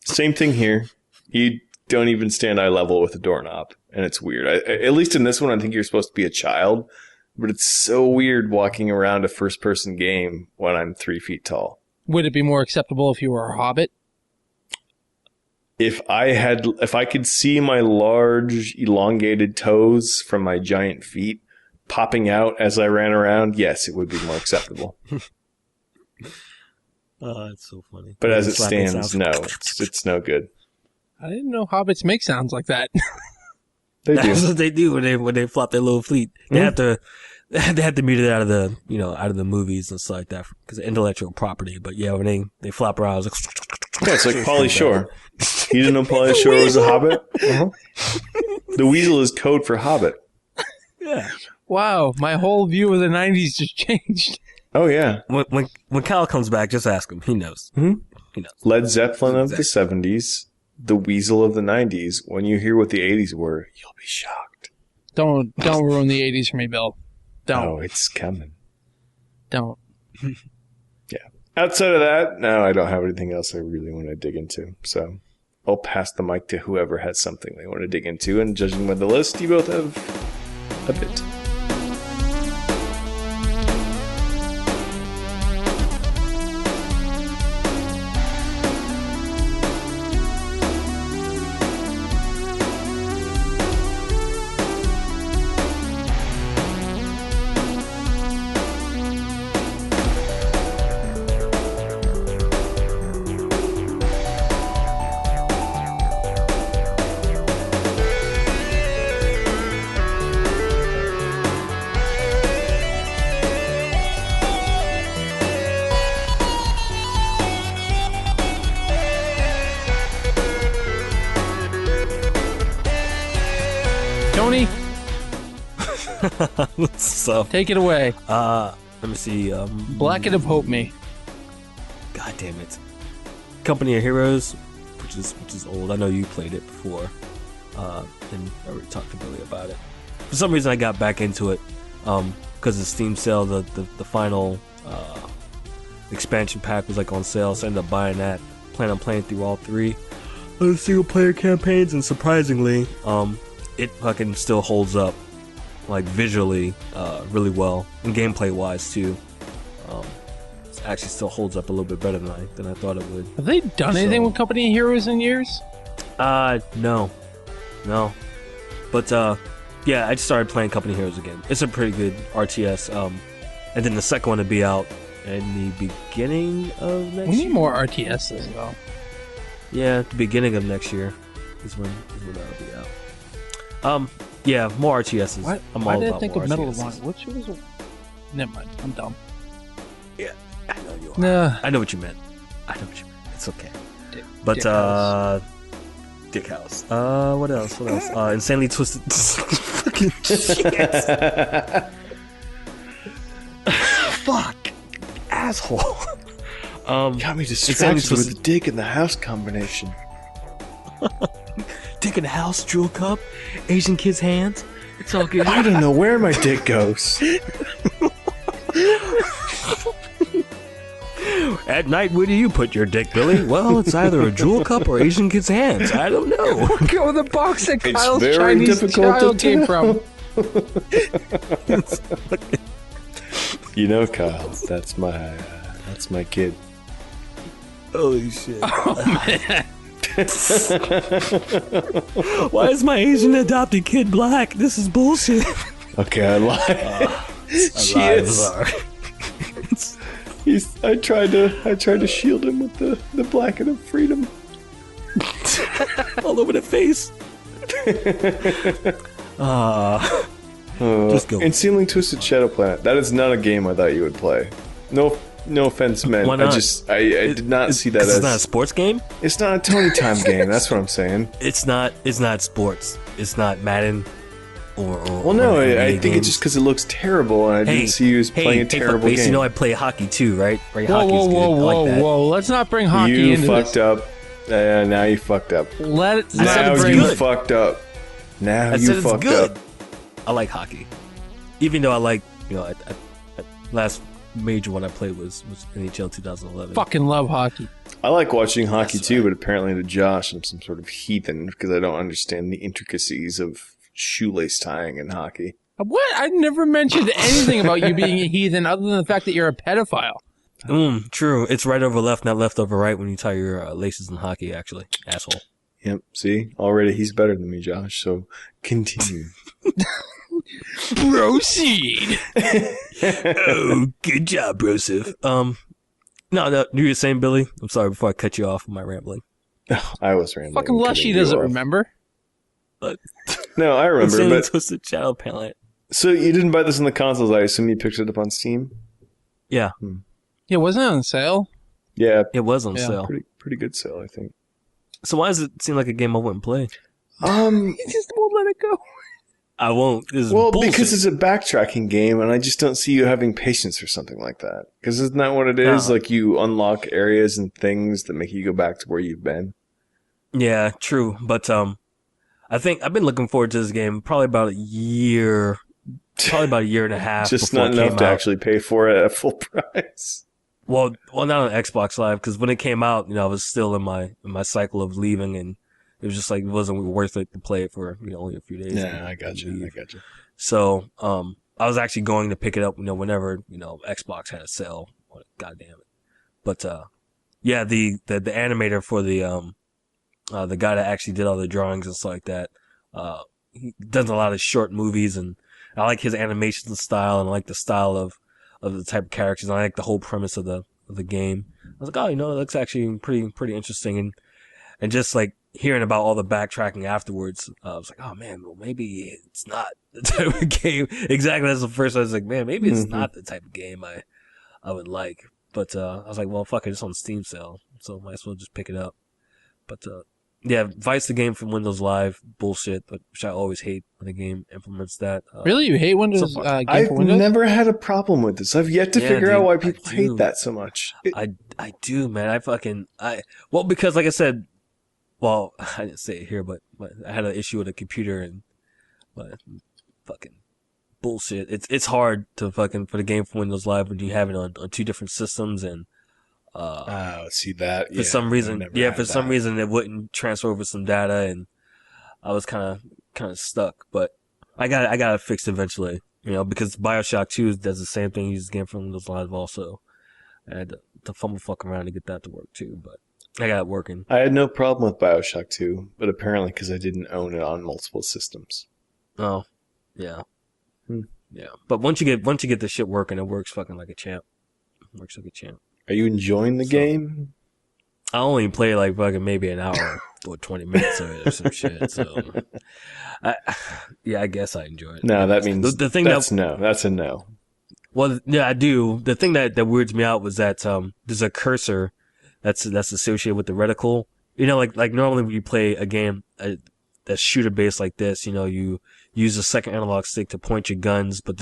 Same thing here. You don't even stand eye level with a doorknob, and it's weird. At least in this one, I think you're supposed to be a child, but it's so weird walking around a first-person game when I'm 3 feet tall. Would it be more acceptable if you were a hobbit? If I could see my large, elongated toes from my giant feet popping out as I ran around, yes, it would be more acceptable. Oh, that's so funny. But as it stands, no, it's no good. I didn't know hobbits make sounds like that. They do. That's what they do when they flop their little feet. They have to mute it out of the out of the movies and stuff like that because of intellectual property. But yeah, when they flop around, it's like yeah, it's like Pauly Shore. You didn't know Pauly Shore was a hobbit? Uh-huh. The weasel is code for hobbit. Yeah. Wow, my whole view of the 90s just changed. Oh yeah. When Kyle comes back, just ask him. He knows. Mm-hmm. He knows. Led Zeppelin of the 70s, the weasel of the 90s. When you hear what the 80s were, you'll be shocked. Don't ruin the 80s for me, Bill. Don't. Oh, it's coming. Don't. Yeah. Outside of that, no, I don't have anything else I really want to dig into. So I'll pass the mic to whoever has something they want to dig into. And judging by the list, you both have a bit. Tony, So take it away. let me see. Blacket of Hope Me. God damn it. Company of Heroes, which is old. I know you played it before. And I already talked to Billy about it. For some reason I got back into it. Because the Steam sale, the final expansion pack was like on sale, so I ended up buying that. Plan on playing through all 3 of the single player campaigns, and surprisingly, it fucking still holds up, like visually, really well, and gameplay wise too. It actually still holds up a little bit better than I thought it would. Have they done anything with Company of Heroes in years? No. But yeah, I just started playing Company Heroes again. It's a pretty good RTS. And then the second one to be out in the beginning of next year. We need more RTSs though. Yeah, the beginning of next year is when that'll be out. Yeah, more RTSs. Why did I think of Medal of Honor? Which was? Never mind. I'm dumb. Yeah, I know you are. Nah. I know what you meant. It's okay. But Dick House. What else? Insanely Twisted. Fucking shit. Fuck, asshole. Got me distracted with the dick in the house combination. Dick in the house, Jewel Cup, Asian kids' hands. It's all good. I don't know where my dick goes. At night, where do you put your dick, Billy? Well, it's either a Jewel Cup or Asian kids' hands. I don't know. Go with the box that Kyle's very Chinese difficult child to came tell. from. You know, Kyle, that's my kid. Holy shit. Oh, man. Why is my Asian adopted kid black? This is bullshit. Okay, I lied. She is. I tried to shield him with the Blacket of freedom. All over the face. Just go. And Sealing Twisted Shadow Planet. That is not a game I thought you would play. No offense meant. Why not? I did not see that as. It's not a sports game. It's not a Tony Time game. That's what I'm saying. It's not sports. It's not Madden. Well, no, I think it's just because it looks terrible, and I didn't see you as playing a terrible game. You know, I play hockey too, right? Whoa, let's not bring hockey into this. You fucked up. Now you fucked up. Let's now not bring you fucked up. Now you fucked up. I like hockey, even though I like, last major one I played was NHL 2011. Fucking love hockey. I like watching hockey too, but apparently to Josh, I'm some sort of heathen because I don't understand the intricacies of shoelace tying in hockey. What? I never mentioned anything about you being a heathen other than the fact that you're a pedophile. True. It's right over left, not left over right when you tie your laces in hockey, actually. Asshole. Yep. See? Already he's better than me, Josh, so continue. Proceed. Oh, good job, Broseph. No, you were saying, Billy? I'm sorry, before I cut you off with my rambling. I was rambling. Fucking Lushy doesn't remember. No, I remember. But Twisted Shadow Planet. So you didn't buy this on the consoles? I assume you picked it up on Steam. Yeah. Yeah, wasn't it on sale? Yeah, it was on sale. Pretty good sale, I think. So why does it seem like a game I wouldn't play? You just won't let it go. I won't. Because it's a backtracking game, and I just don't see you having patience for something like that. Because isn't that what it is? Like you unlock areas and things that make you go back to where you've been. Yeah, true. But I think I've been looking forward to this game probably about a year and a half. Just not enough to actually pay for it at full price. Well, not on Xbox Live, because when it came out, I was still in my cycle of leaving, and it was just like it wasn't worth it to play it for only a few days. Yeah, I got you. So I was actually going to pick it up whenever Xbox had a sale. God damn it! But yeah, the animator for the guy that actually did all the drawings and stuff like that, he does a lot of short movies, and I like his animation style, and I like the style of the type of characters, and I like the whole premise of the game. I was like, oh, it looks actually pretty interesting, and just like hearing about all the backtracking afterwards, I was like, oh man, well maybe it's not the type of game. Exactly, that's the first. I was like, man, maybe it's not the type of game I would like. But I was like, well, fuck it, it's on Steam sale, so might as well just pick it up. But yeah, Vice the game from Windows Live, bullshit, which I always hate when a game implements that. Really? You hate Windows game I've for Windows? never had a problem with this. I've yet to figure out why people hate that so much. I do, man. Well, because like I said, well, I didn't say it here, but I had an issue with a computer, and fucking bullshit. It's hard to for the game for Windows Live when you have it on two different systems, and see that for some reason it wouldn't transfer over some data, and I was kind of stuck. But I got it fixed eventually, because BioShock 2 does the same thing. Uses the game from Windows Live also. I had to fumble fuck around to get that to work too, but I got it working. I had no problem with BioShock 2, but apparently because I didn't own it on multiple systems. Oh, yeah. Yeah. But once you get the shit working, it works fucking like a champ. It works like a champ. Are you enjoying the game? I only play like fucking maybe an hour or 20 minutes of it or some shit. So, I guess I enjoy it. No, that means the thing that's a no. Well, yeah, I do. The thing that weirds me out was that there's a cursor that's associated with the reticle. Like normally when you play a game that's shooter based like this, you use a second analog stick to point your guns, but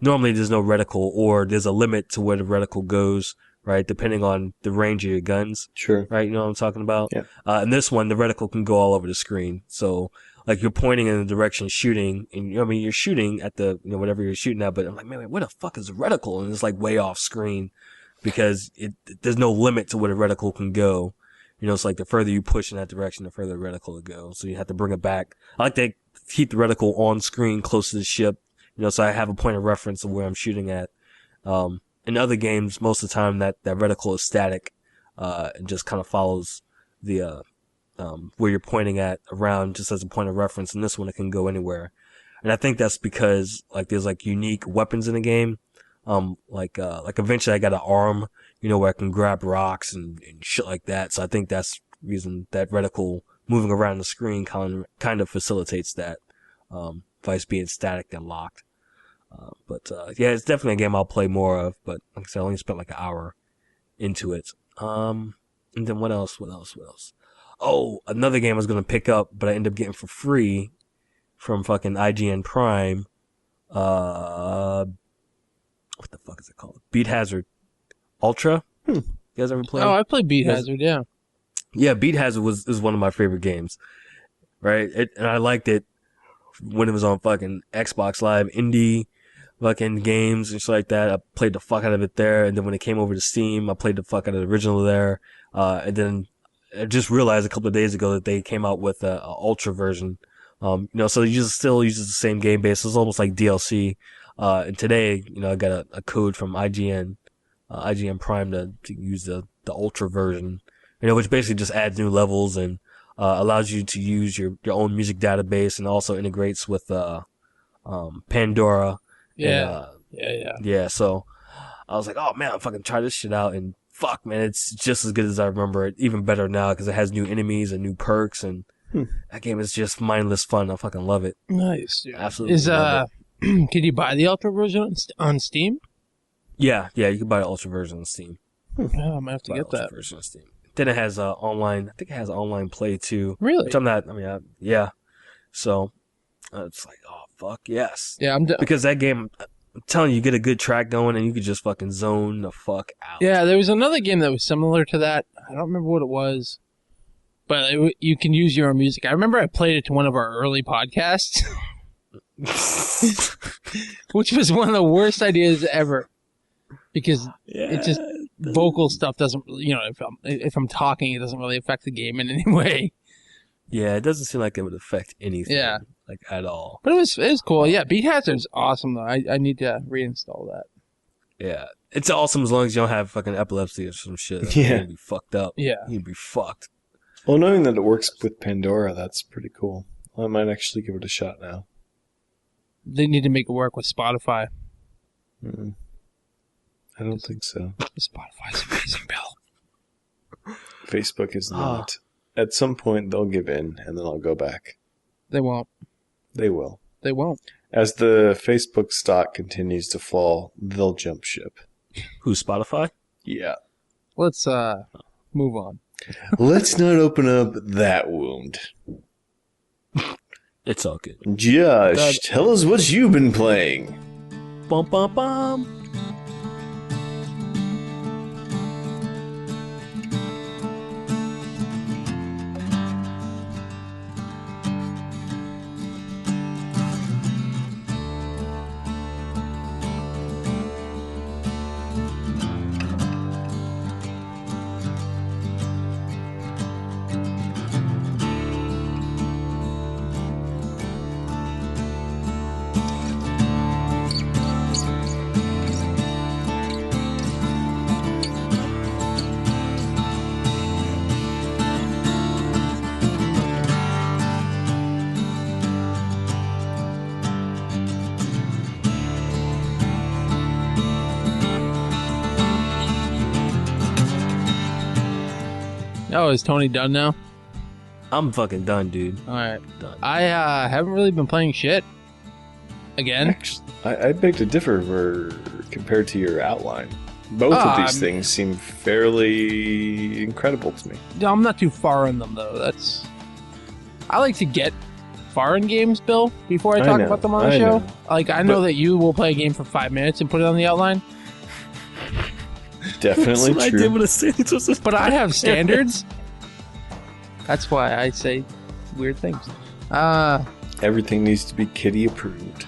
normally there's no reticle, or there's a limit to where the reticle goes, right? Depending on the range of your guns. Sure. Right? You know what I'm talking about? Yeah. And this one, the reticle can go all over the screen. So, like, you're pointing in the direction shooting, and you're shooting at the, whatever you're shooting at, but I'm like, man, where the fuck is the reticle? And it's like way off screen because there's no limit to where the reticle can go. It's like the further you push in that direction, the further the reticle will go. So you have to bring it back. I like to keep the reticle on screen close to the ship. So I have a point of reference of where I'm shooting at. In other games, most of the time that reticle is static, and just kind of follows the, where you're pointing at around just as a point of reference. And this one, it can go anywhere. And I think that's because, like, there's, like, unique weapons in the game. Like eventually I got an arm, where I can grab rocks and shit like that. So I think that's the reason that reticle moving around the screen kind of facilitates that, vice being static and locked. Yeah, it's definitely a game I'll play more of, but like I said, I only spent like an hour into it. And then what else? Oh, another game I was gonna pick up, but I ended up getting for free from fucking IGN Prime. What the fuck is it called? Beat Hazard Ultra? You guys ever played? Oh, I played Beat Hazard, yeah. Yeah, Beat Hazard is one of my favorite games. Right? And I liked it when it was on fucking Xbox Live Indie fucking games and shit like that. I played the fuck out of it there. And then when it came over to Steam, I played the fuck out of the original there. And then I just realized a couple of days ago that they came out with a Ultra version. So you just still uses the same game base. It's almost like DLC. And today, I got a code from IGN Prime to use the Ultra version, which basically just adds new levels and, allows you to use your own music database and also integrates with, Pandora. Yeah. Yeah. So I was like, oh man, I'm fucking try this shit out, and fuck man, it's just as good as I remember it, even better now because it has new enemies and new perks, and that game is just mindless fun. I fucking love it. Nice. Dude. Absolutely. Can you buy the Ultra version on Steam? Yeah, you can buy the Ultra version on Steam. Oh, I might have to get that. Version on Steam. Then it has online. I think it has online play too. Really? Which I'm not. Yeah. So it's like, oh fuck yes. Yeah, because that game, I'm telling you, get a good track going and you could just fucking zone the fuck out. Yeah, there was another game that was similar to that. I don't remember what it was, but you can use your own music. I remember I played it to one of our early podcasts, which was one of the worst ideas ever, because it just vocal stuff doesn't, if I'm talking, it doesn't really affect the game in any way. Yeah, it doesn't seem like it would affect anything. Yeah. Like at all. But it was cool. Yeah, Beat Hazard's awesome though. I need to reinstall that. Yeah. It's awesome as long as you don't have fucking epilepsy or some shit. Yeah. You'd be fucked up. Yeah. You'd be fucked. Well, knowing that it works with Pandora, that's pretty cool. I might actually give it a shot now. They need to make it work with Spotify. I don't think so. Spotify's amazing, Bill. Facebook is not. At some point, they'll give in, and then I'll go back. They won't. They will. They won't. As the Facebook stock continues to fall, they'll jump ship. Who's Spotify? Yeah. Let's move on. Let's not open up that wound. It's all good. Josh, tell us what you've been playing. Bum, bum, bum. Oh, is Tony done now? I'm fucking done, dude. All right. Done. I haven't really been playing shit. Again? Actually, I beg to differ compared to your outline. Both of these things seem fairly incredible to me. I'm not too far in them, though. I like to get far in games, Bill, before I talk about them on the show. Like, I know that you will play a game for 5 minutes and put it on the outline. Definitely That's what true. I did with a sandwich. But I have standards. That's why I say weird things. Everything needs to be kitty approved.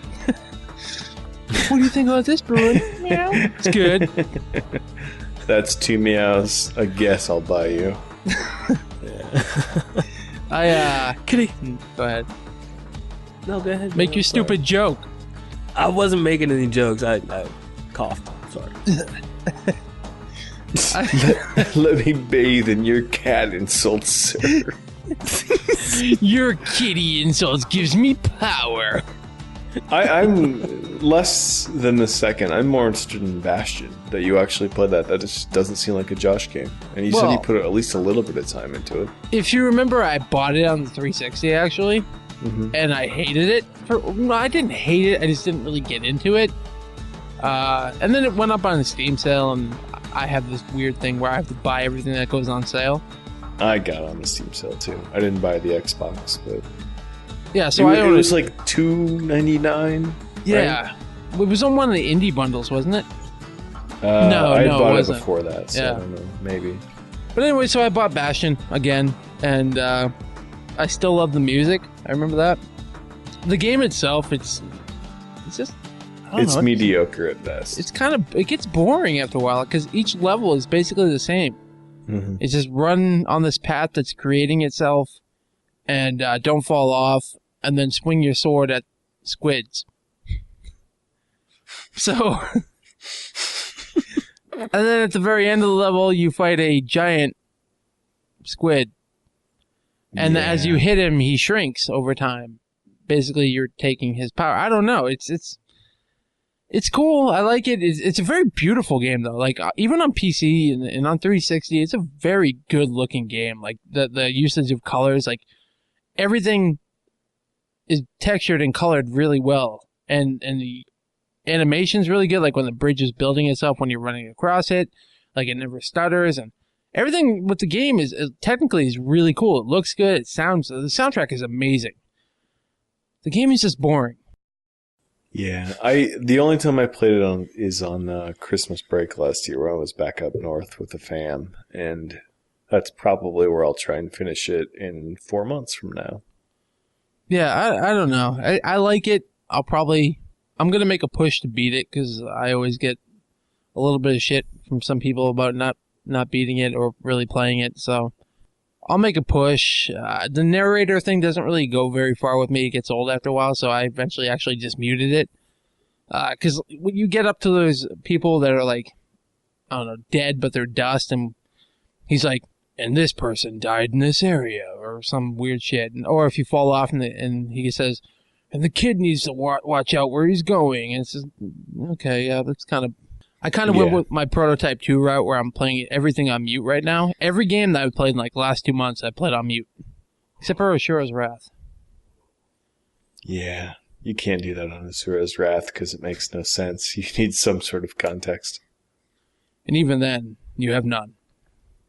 What do you think about this, Bruin? Meow. It's good. That's 2 meows. I guess I'll buy you. Kitty. Go ahead. No, go ahead. Make your stupid joke. I wasn't making any jokes. I coughed. Sorry. Let me bathe in your cat insults, sir. Your kitty insults gives me power. I'm less than the second. I'm more interested in Bastion. That you actually played that. That just doesn't seem like a Josh game. And you said you put at least a little bit of time into it. If you remember, I bought it on the 360 actually, Mm-hmm. and I hated it. I didn't hate it. I just didn't really get into it. And then it went up on a Steam sale, and I have this weird thing where I have to buy everything that goes on sale. I got on the Steam sale too. I didn't buy the Xbox, but Yeah, so it was like $2.99. Yeah, right? It was on one of the indie bundles, wasn't it? I bought it wasn't. before that, so Yeah. I don't know, maybe. But anyway, so I bought Bastion again, and I still love the music. I remember that. The game itself, it's just I don't know, mediocre at best. it gets boring after a while because each level is basically the same. Mm-hmm. It's just run on this path that's creating itself, and don't fall off, and then swing your sword at squids. So, and then at the very end of the level, you fight a giant squid, and as you hit him, he shrinks over time. Basically, you're taking his power. I don't know. It's cool. I like it. It's a very beautiful game, though. Like, even on PC and on 360, it's a very good-looking game. Like, the usage of colors, like, everything is textured and colored really well. And the animation's really good. Like, when the bridge is building itself, when you're running across it, like, it never stutters. And everything with the game is technically is really cool. It looks good. The soundtrack is amazing. The game is just boring. Yeah, the only time I played it is on Christmas break last year, when I was back up north with the fam, and that's probably where I'll try and finish it in 4 months from now. Yeah, I don't know. I like it. I'm gonna make a push to beat it because I always get a little bit of shit from some people about not beating it or really playing it. So I'll make a push. The narrator thing doesn't really go very far with me. It gets old after a while, so I eventually actually just muted it. Because when you get up to those people that are like, I don't know, dead, but they're dust, and he's like, and this person died in this area, or some weird shit. Or if you fall off and he says, and the kid needs to watch out where he's going. And it's just, okay, yeah, that's kind of... I kind of went with my Prototype 2 route where I'm playing everything on mute right now. Every game that I've played in like the last 2 months, I played on mute. Except for Asura's Wrath. Yeah, you can't do that on Asura's Wrath because it makes no sense. You need some sort of context. And even then, you have none.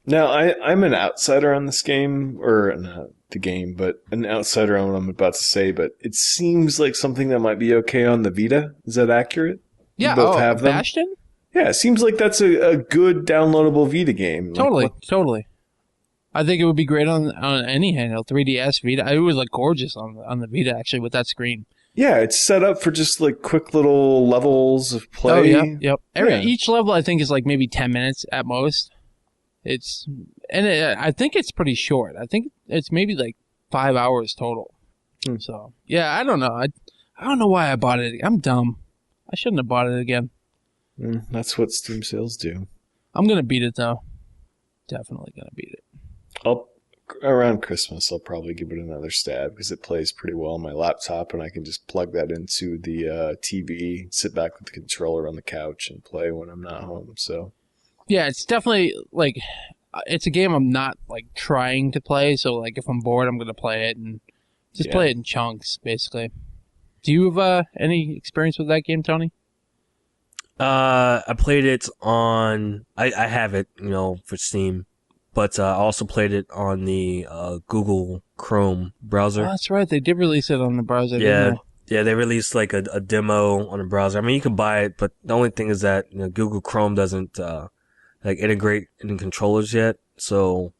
Now, I'm an outsider on this game, or not the game, but an outsider on what I'm about to say, but it seems like something that might be okay on the Vita. Is that accurate? Yeah, you both have them? Bastion? Yeah, it seems like that's a good downloadable Vita game. Totally. I think it would be great on any handheld, 3DS, Vita. It would look gorgeous on the Vita, actually, with that screen. Yeah, it's set up for just like quick little levels of play. Oh, yep. Each level, I think, is like maybe 10 minutes at most. I think it's pretty short. I think it's maybe like 5 hours total. So, yeah, I don't know. I don't know why I bought it. I'm dumb. I shouldn't have bought it again. That's what Steam sales do. I'm going to beat it, though. Definitely going to beat it. Around Christmas, I'll probably give it another stab because it plays pretty well on my laptop, and I can just plug that into the TV, sit back with the controller on the couch, and play when I'm not home. So, yeah, it's definitely like it's a game I'm not like trying to play. So, like, if I'm bored, I'm going to play it and just play it in chunks, basically. Do you have any experience with that game, Tony? I played it on... I have it, for Steam. But I also played it on the Google Chrome browser. Oh, that's right. They did release it on the browser, didn't they? Yeah, they released like a demo on the browser. I mean, you can buy it, but the only thing is that Google Chrome doesn't integrate any controllers yet. So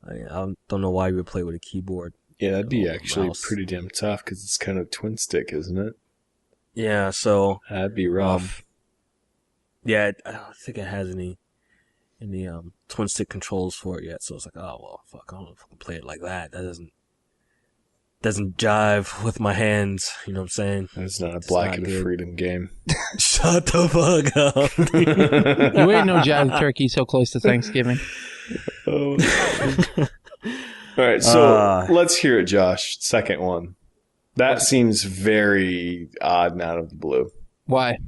I don't know why you would play with a keyboard. Yeah, that'd be actually mouse. pretty damn tough because it's kind of twin stick, isn't it? Yeah, so that'd be rough. Yeah, I don't think it has any twin stick controls for it yet. So it's like, oh well, fuck, I don't know if I can play it like that. That doesn't doesn't jive with my hands. You know what I'm saying? It's not a Blacket freedom game. Shut the fuck up. You ain't no jive turkey so close to Thanksgiving. Oh. All right, so let's hear it, Josh. Second one. That seems very odd and out of the blue. Why?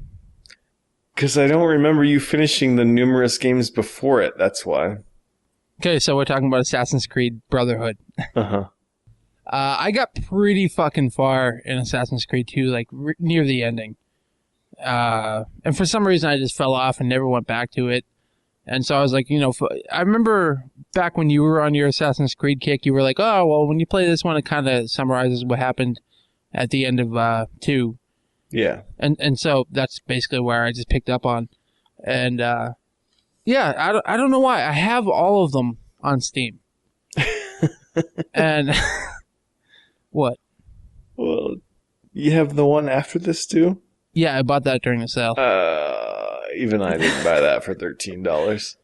Because I don't remember you finishing the numerous games before it. That's why. Okay, so we're talking about Assassin's Creed Brotherhood. Uh-huh. I got pretty fucking far in Assassin's Creed 2, like near the ending. And for some reason I just fell off and never went back to it. And so I was like, I remember back when you were on your Assassin's Creed kick, you were like, oh, well, when you play this one, it kind of summarizes what happened at the end of 2. Yeah. And so that's basically where I just picked up on. And, yeah, I don't know why. I have all of them on Steam. And what? Well, you have the one after this too? Yeah, I bought that during the sale. Even I didn't buy that for $13.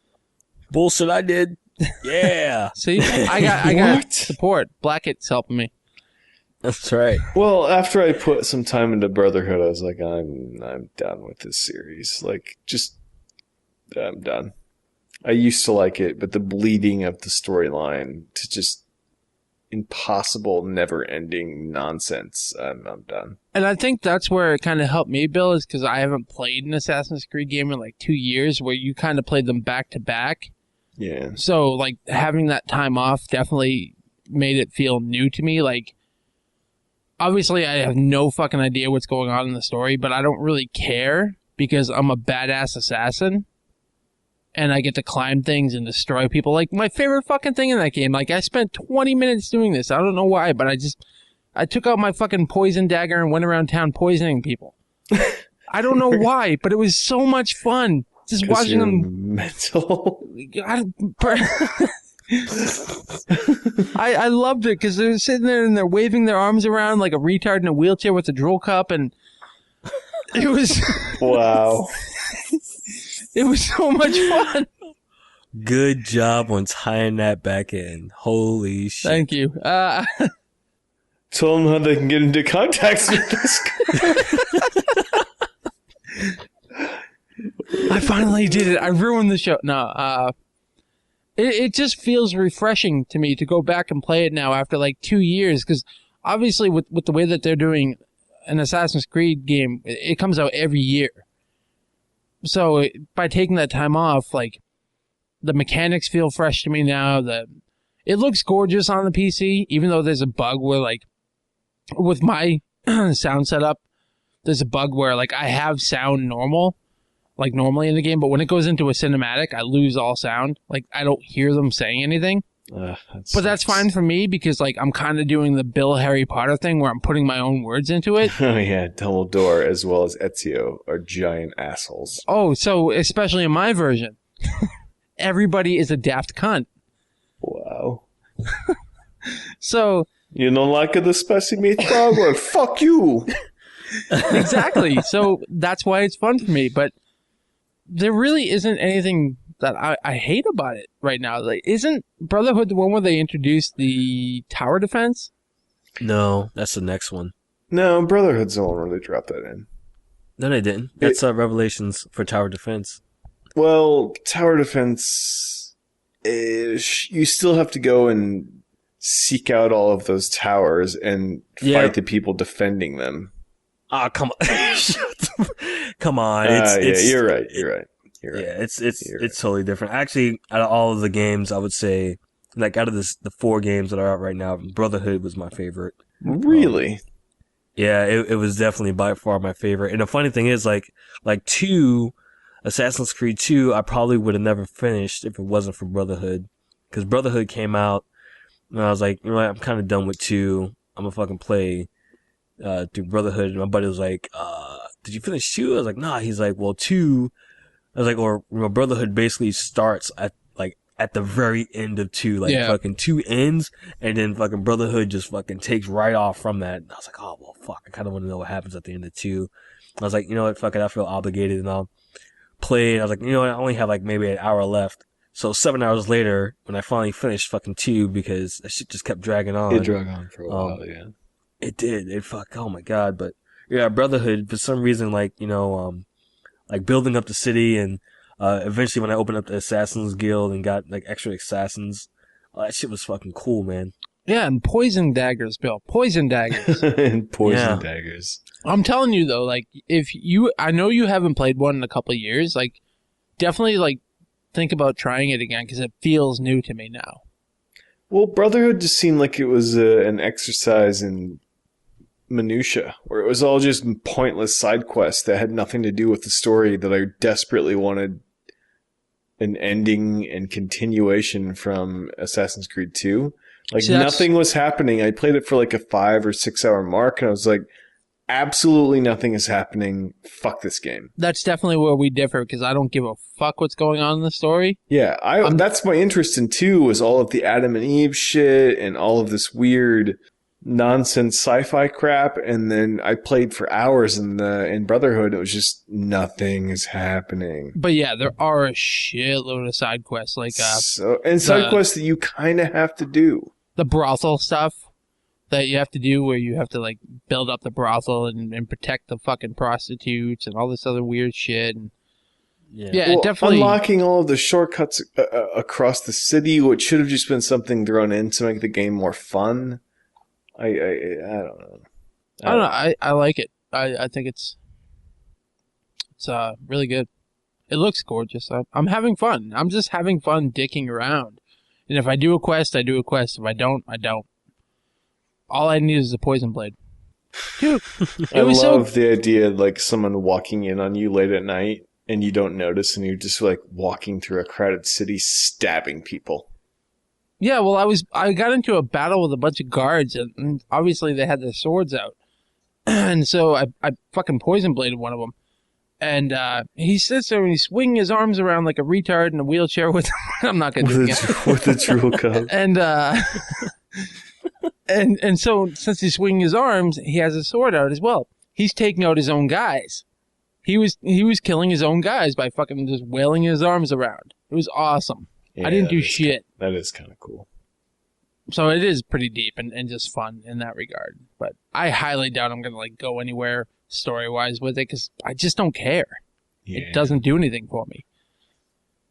Bullshit, I did. Yeah. See, I got support. Blacket's helping me. That's right. Well, after I put some time into Brotherhood, I was like, I'm done with this series. Like, I'm done. I used to like it, but the bleeding of the storyline to just impossible, never-ending nonsense. I'm done. And I think that's where it kind of helped me, Bill, is because I haven't played an Assassin's Creed game in like 2 years, where you kind of played them back to back. Yeah. So like having that time off definitely made it feel new to me. Like, obviously, I have no fucking idea what's going on in the story, but I don't really care because I'm a badass assassin. And I get to climb things and destroy people. Like, my favorite fucking thing in that game. Like, I spent 20 minutes doing this. I don't know why, but I took out my fucking poison dagger and went around town poisoning people. I don't know why, but it was so much fun. Just watching them. Mental. I loved it because they're sitting there and they're waving their arms around like a retard in a wheelchair with a drool cup, and it was. Wow. It was so much fun. Good job on tying that back in. Holy shit. Thank you. Tell them how they can get into contact with this guy. I finally did it. I ruined the show. No, it just feels refreshing to me to go back and play it now after like 2 years, because obviously with the way that they're doing an Assassin's Creed game, it comes out every year. So by taking that time off, like, the mechanics feel fresh to me now. It looks gorgeous on the PC, even though there's a bug where, like, with my sound setup, there's a bug where, like, I have sound normally in the game, but when it goes into a cinematic, I lose all sound. Like, I don't hear them saying anything. But that's fine for me because, like, I'm kind of doing the Bill Harry Potter thing where I'm putting my own words into it. Oh, yeah. Dumbledore as well as Ezio are giant assholes. Oh, so especially in my version, everybody is a daft cunt. Wow. So... You don't like the spicy meatball? Well, fuck you. Exactly. So that's why it's fun for me. But there really isn't anything that I hate about it right now. Like, isn't Brotherhood the one where they introduced the tower defense? No, that's the next one. No, Brotherhood's the one where they dropped that in. No, they didn't. That's Revelations for tower defense. Well, tower defense is you still have to go and seek out all of those towers and fight the people defending them. Ah, come on. Come on. It's you're right. Yeah, it's totally different. Actually, out of all of the games, I would say, like, out of the 4 games that are out right now, Brotherhood was my favorite. Really? Yeah, it was definitely by far my favorite. And the funny thing is, like 2, Assassin's Creed 2, I probably would have never finished if it wasn't for Brotherhood. Because Brotherhood came out, and I was like, you know what, I'm kind of done with 2. I'm gonna fucking play through Brotherhood. And my buddy was like, did you finish 2? I was like, nah. He's like, well, 2... I was like, Brotherhood basically starts at the very end of 2, fucking 2 ends, and then fucking Brotherhood just fucking takes right off from that. And I was like, oh, well, fuck, I kind of want to know what happens at the end of 2. I was like, you know what, fuck it, I feel obligated, and I'll play it. I was like, you know what, I only have like maybe an hour left. So 7 hours later, when I finally finished fucking 2, because that shit just kept dragging on. It dragged on for a while, yeah. It did. Oh my God. But yeah, Brotherhood, for some reason, like, like building up the city and, eventually when I opened up the Assassin's Guild and got like extra assassins, that shit was fucking cool, man. Yeah, and poison daggers, Bill. Poison daggers. And poison Yeah. daggers. I'm telling you though, like I know you haven't played one in a couple of years, like definitely like think about trying it again because it feels new to me now. Well, Brotherhood just seemed like it was an exercise in minutia, where it was all just pointless side quests that had nothing to do with the story that I desperately wanted an ending and continuation from Assassin's Creed 2. Like, See, nothing was happening. I played it for like a 5 or 6 hour mark, and I was like, absolutely nothing is happening. Fuck this game. That's definitely where we differ because I don't give a fuck what's going on in the story. Yeah, that's my interest in 2 was all of the Adam and Eve shit and all of this weird nonsense sci-fi crap, and then I played for hours in Brotherhood. It was just nothing is happening. But yeah, there are a shitload of side quests, like side quests that you kind of have to do. The brothel stuff that you have to do, where you have to like build up the brothel and protect the fucking prostitutes and all this other weird shit. And yeah, well, definitely unlocking all of the shortcuts across the city, which should have just been something thrown in to make the game more fun. I don't know. I don't know. I like it. I think it's really good. It looks gorgeous. I'm having fun. I'm just having fun dicking around. And if I do a quest, I do a quest. If I don't, I don't. All I need is a poison blade. Dude, I love the idea of like someone walking in on you late at night and you don't notice and you're just like walking through a crowded city stabbing people. Yeah, well, I got into a battle with a bunch of guards, and obviously they had their swords out. And so I fucking poison bladed one of them. And he sits there and he's swinging his arms around like a retard in a wheelchair with I'm not going to do it again. With a drool cup. And so since he's swinging his arms, he has a sword out as well. He's taking out his own guys. He was killing his own guys by fucking just wailing his arms around. It was awesome. Yeah, I didn't do shit. That is kind of cool. So it is pretty deep and just fun in that regard. But I highly doubt I'm going to like go anywhere story-wise with it because I just don't care. Yeah. It doesn't do anything for me.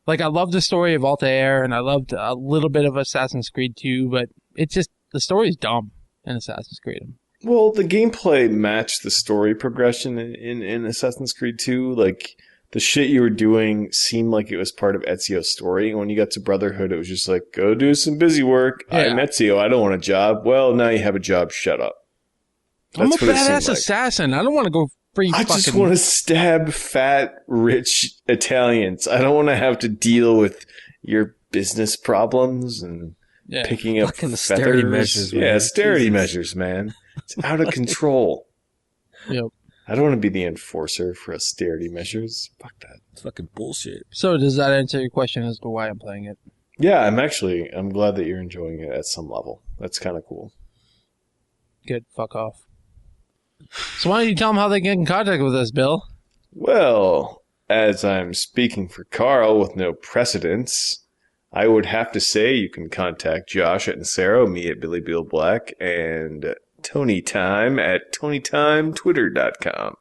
Like, I love the story of Altair, and I loved a little bit of Assassin's Creed 2, but it just, the story's dumb in Assassin's Creed. Well, the gameplay matched the story progression in Assassin's Creed 2. Like, the shit you were doing seemed like it was part of Ezio's story. And when you got to Brotherhood, it was just like, go do some busy work. Yeah. I'm Ezio. I don't want a job. Well, now you have a job. Shut up. That's I'm a badass assassin. I don't want to go free I just want to stab fat, rich Italians. I don't want to have to deal with your business problems and picking up austerity measures. Yeah, austerity measures, man. It's out of control. Yep. I don't want to be the enforcer for austerity measures. Fuck that. It's fucking bullshit. So does that answer your question as to why I'm playing it? Yeah, I'm glad that you're enjoying it at some level. That's kind of cool. Good. Fuck off. So why don't you tell them how they get in contact with us, Bill? Well, as I'm speaking for Carl with no precedence, I would have to say you can contact Josh at Nacero, me at Billy Bill Black, and Tony Time at TonyTimeTwitter.com.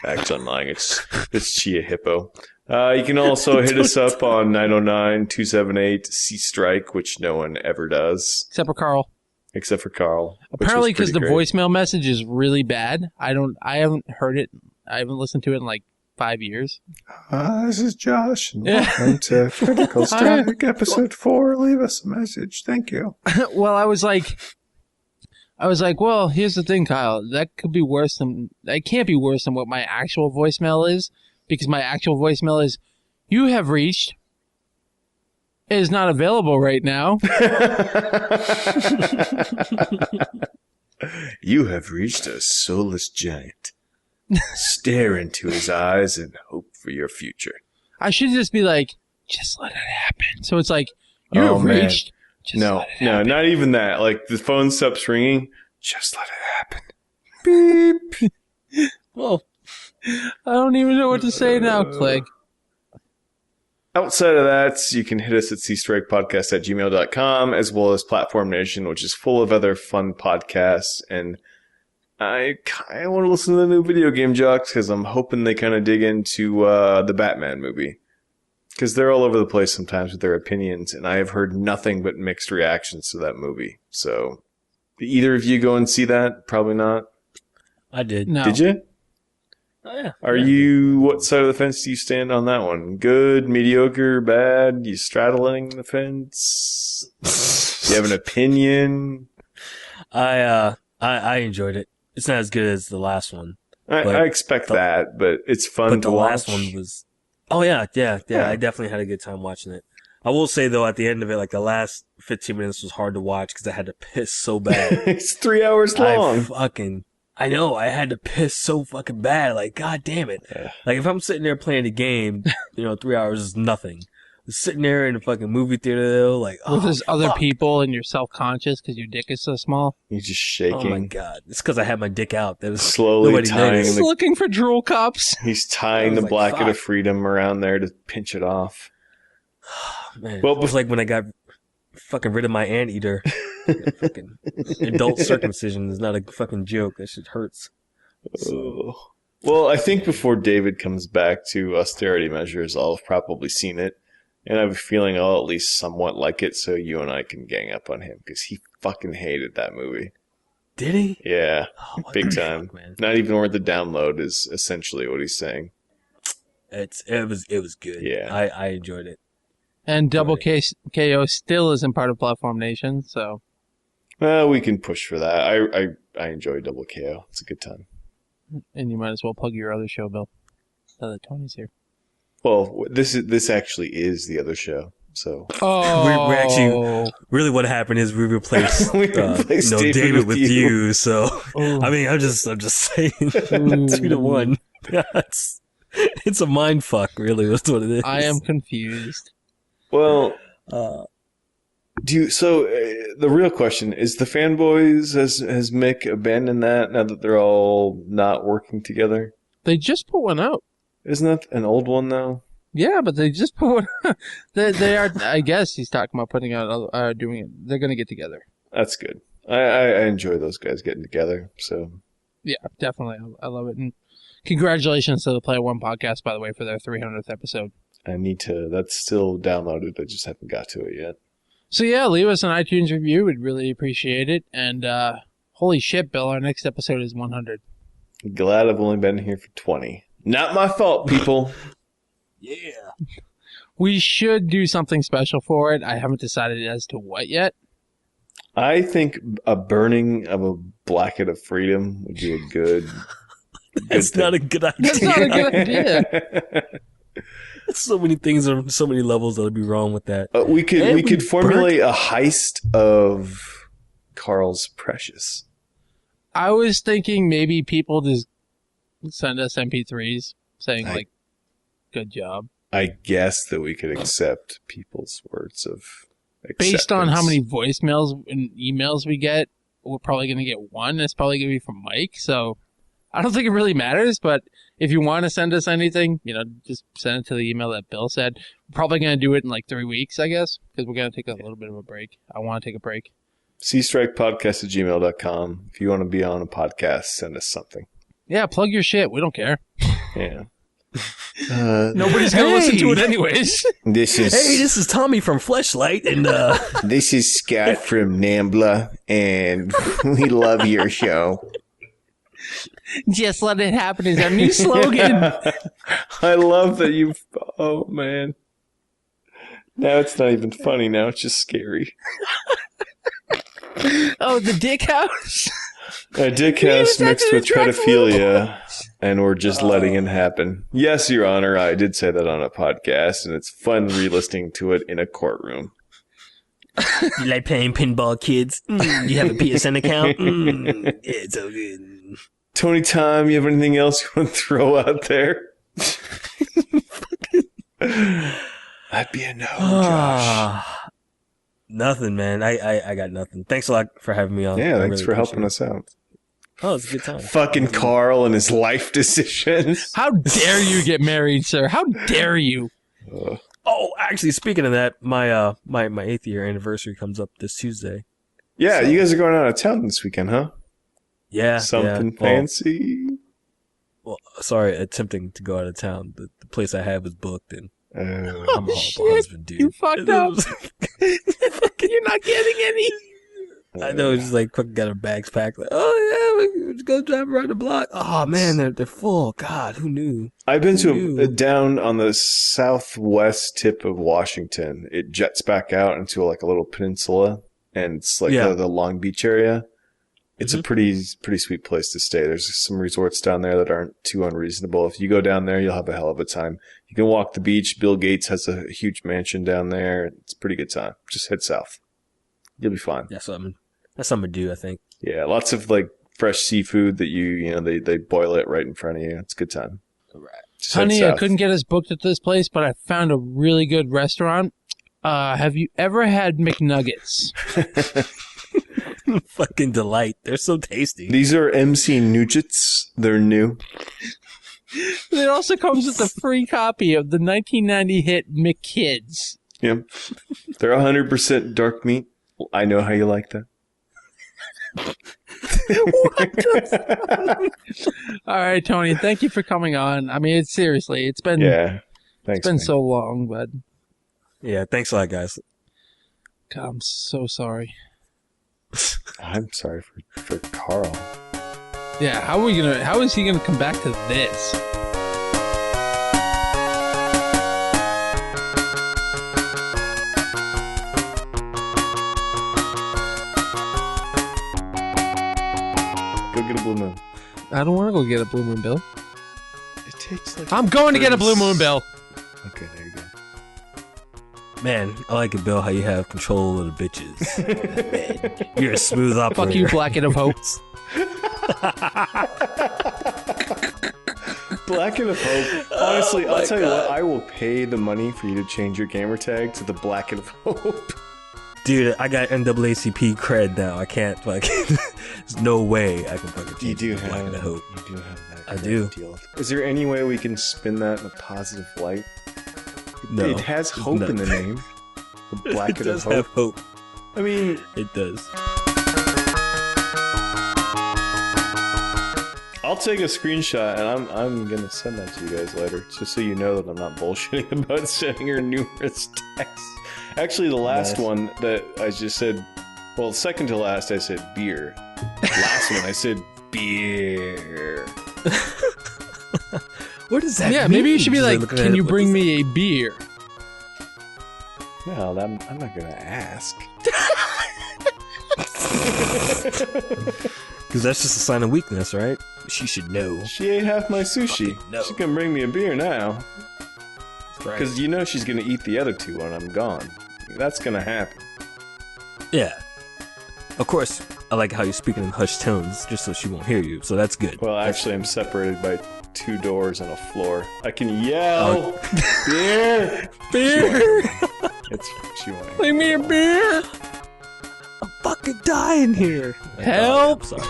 Actually, I'm lying. It's Chia Hippo. You can also hit us up on 909-278-C-Strike, which no one ever does. Except for Carl. Apparently, because the voicemail message is really bad. I haven't heard it. I haven't listened to it in like 5 years. This is Josh. And welcome to Critical Strike, episode 4. Leave us a message. Thank you. Well, I was like, well, here's the thing, Kyle. That can't be worse than what my actual voicemail is, because my actual voicemail is, you have reached. It is not available right now. You have reached a soulless giant. Stare into his eyes and hope for your future. I should just be like, just let it happen. So it's like, you have reached. Just let it happen. Not even that. Like, the phone stops ringing. Just let it happen. Beep. Well, I don't even know what to say now, Click. Outside of that, you can hit us at cstrikepodcast@gmail.com, as well as Platform Nation, which is full of other fun podcasts and I kind of want to listen to the new Video Game Jocks because I'm hoping they kind of dig into the Batman movie. Because they're all over the place sometimes with their opinions, and I have heard nothing but mixed reactions to that movie. So, did either of you go and see that? Probably not. I did. No. Did you? Oh, yeah. Are you, what side of the fence do you stand on that one? Good, mediocre, bad? You straddling the fence? You have an opinion? I enjoyed it. It's not as good as the last one. I expect that, but it's fun But to the watch. last one was... Oh, yeah. I definitely had a good time watching it. I will say, though, at the end of it, like, the last 15 minutes was hard to watch because I had to piss so bad. It's 3 hours long. I know, I had to piss so fucking bad. Like, god damn it. Yeah. Like, if I'm sitting there playing a game, 3 hours is nothing. Sitting there in a fucking movie theater, though, like, With there's other fuck. people and you're self-conscious because your dick is so small. You're just Oh my shaking. god. It's because I had my dick out. That was Slowly nobody tying noticed. Just looking for drool cups. He's tying I the was like, Blacket of fuck. Freedom around there to pinch it off. Man, Well, it was like when I got fucking rid of my anteater. Fucking adult circumcision is not a fucking joke. That shit hurts. Oh. Well, I think before David comes back to austerity measures, I'll have probably seen it. And I have a feeling I'll at least somewhat like it so you and I can gang up on him. Because he fucking hated that movie. Did he? Yeah, Oh, what big the time. fuck, man. Not even worth the download is essentially what he's saying. It was good. Yeah. I enjoyed it. And Double KO still isn't part of Platform Nation, so Well, we can push for that. I enjoy Double KO. It's a good time. and you might as well plug your other show, Bill. Now that Tony's here. Well, this actually is the other show. So Oh, We're actually really what happened is we replaced, We replaced David David with with you. you. So I mean, I'm just saying, 2-1. It's a mind fuck, really. That's what it is. I am confused. well. Uh, The real question is: the fanboys has Mick abandoned that now that they're all not working together? They just put one out. Isn't that an old one though? Yeah, but they just put one. They are. I guess he's talking about putting out, doing it. They're gonna get together. That's good. I enjoy those guys getting together. So Yeah, definitely. I love it. And congratulations to the Player One podcast, by the way, for their 300th episode. I need to. That's still downloaded. I just haven't got to it yet. So yeah, leave us an iTunes review. We'd really appreciate it. And holy shit, Bill, our next episode is 100. Glad I've only been here for 20. Not my fault, people. yeah. We should do something special for it. I haven't decided as to what yet. I think a burning of a Blacket of Freedom would be a good. That's not a good idea. That's not a good idea. So many things on so many levels that would be wrong with that. We could And we could we formulate a heist of Carl's Precious. I was thinking maybe people just send us MP3s saying, like, good job. I guess that we could accept people's words of acceptance. Based on how many voicemails and emails we get, we're probably going to get one. It's probably going to be from Mike. So I don't think it really matters. But if you want to send us anything, just send it to the email that Bill said. We're probably going to do it in like 3 weeks, I guess, because we're going to take a little bit of a break. I want to take a break. seastrikepodcast@gmail.com. If you want to be on a podcast, send us something. Yeah, plug your shit. We don't care. Yeah. Nobody's going to listen to it anyways. This is Hey, this is Tommy from Fleshlight, and this is Scott from Nambla, and we love your show. Just let it happen is our new slogan. I love that you. Oh man. Now it's not even funny. Now it's just scary. Oh, the dick house. A dick house mixed with pedophilia, and we're just letting it happen. Yes, Your Honor, I did say that on a podcast, and it's fun re-listening to it in a courtroom. you like playing pinball, kids? You have a PSN account? Yeah, it's so good. Tony Tom, you have anything else you want to throw out there? That'd be a no, Josh. Nothing, man. I got nothing. Thanks a lot for having me on. Yeah, I thanks really for helping appreciate us out. it. Oh, it's a good time. Fucking Carl and his life decisions. How dare you get married, sir? How dare you? Oh, actually, speaking of that, my 8th year anniversary comes up this Tuesday. Yeah, So- you guys are going out of town this weekend, huh? Yeah. Something yeah. Well, fancy. Well, sorry, attempting to go out of town. The place I have is booked, and I'm a horrible shit. husband, dude. You fucked up. You're not getting any. I know, it's just like fucking got our bags packed. Like, oh yeah, we just go drive around the block. Oh man, they're full. God, who knew? I've been to down on the southwest tip of Washington. It jets back out into like a little peninsula, and it's like the Long Beach area. It's a pretty sweet place to stay. There's some resorts down there that aren't too unreasonable. If you go down there, you'll have a hell of a time. You can walk the beach. Bill Gates has a huge mansion down there. It's a pretty good time. Just head south. You'll be fine. That's something to do, I think. Yeah, lots of like fresh seafood that they boil it right in front of you. It's a good time. All right. Honey, I couldn't get us booked at this place, but I found a really good restaurant. Have you ever had McNuggets? Fucking delight. They're so tasty. These are MC Nugets. They're new. It also comes with a free copy of the 1990 hit McKids. Yep. They're 100% dark meat. I know how you like that. All right, Tony. Thank you for coming on. I mean, it's been thanks. It's been so long, but yeah, thanks a lot, guys. God, I'm so sorry. I'm sorry for Carl. Yeah, how is he gonna come back to this? Go get a Blue Moon. I don't want to go get a Blue Moon, Bill. It takes like I'm going to get a Blue Moon, Bill. Okay, there you go. Man, I like it, Bill, how you have control of the bitches. Man, you're a smooth operator. Fuck you, Blacket of Hope. Blacket of Hope. Honestly, I'll tell you what. I will pay the money for you to change your gamer tag to the Blacket of Hope. Dude, I got NAACP cred now. I can't fucking. There's no way I can fucking change You do it to have Blacket of Hope. You do have that. I do. Deal. Is there any way we can spin that in a positive light? No. It has hope in the name. The Blacket It does of have Hope. hope. I mean, It does. I'll take a screenshot and I'm gonna send that to you guys later, just so you know that I'm not bullshitting about sending her numerous texts. Actually, the last one that I just said, well, second to last, I said beer. Last one, I said beer. What does that mean? Yeah, maybe you should be like, can you bring me a beer? No, I'm not gonna ask. Because that's just a sign of weakness, right? She should know. She ate half my sushi. No. She's gonna bring me a beer now. Right. Because you know she's gonna eat the other two when I'm gone. That's gonna happen. Yeah. Of course, I like how you're speaking in hushed tones, just so she won't hear you. So that's good. Well, actually, I'm separated by 2 doors and a floor. I can yell, beer, Beer! She won't. Bring me a beer! I'm fucking dying here. Help! I'm sorry.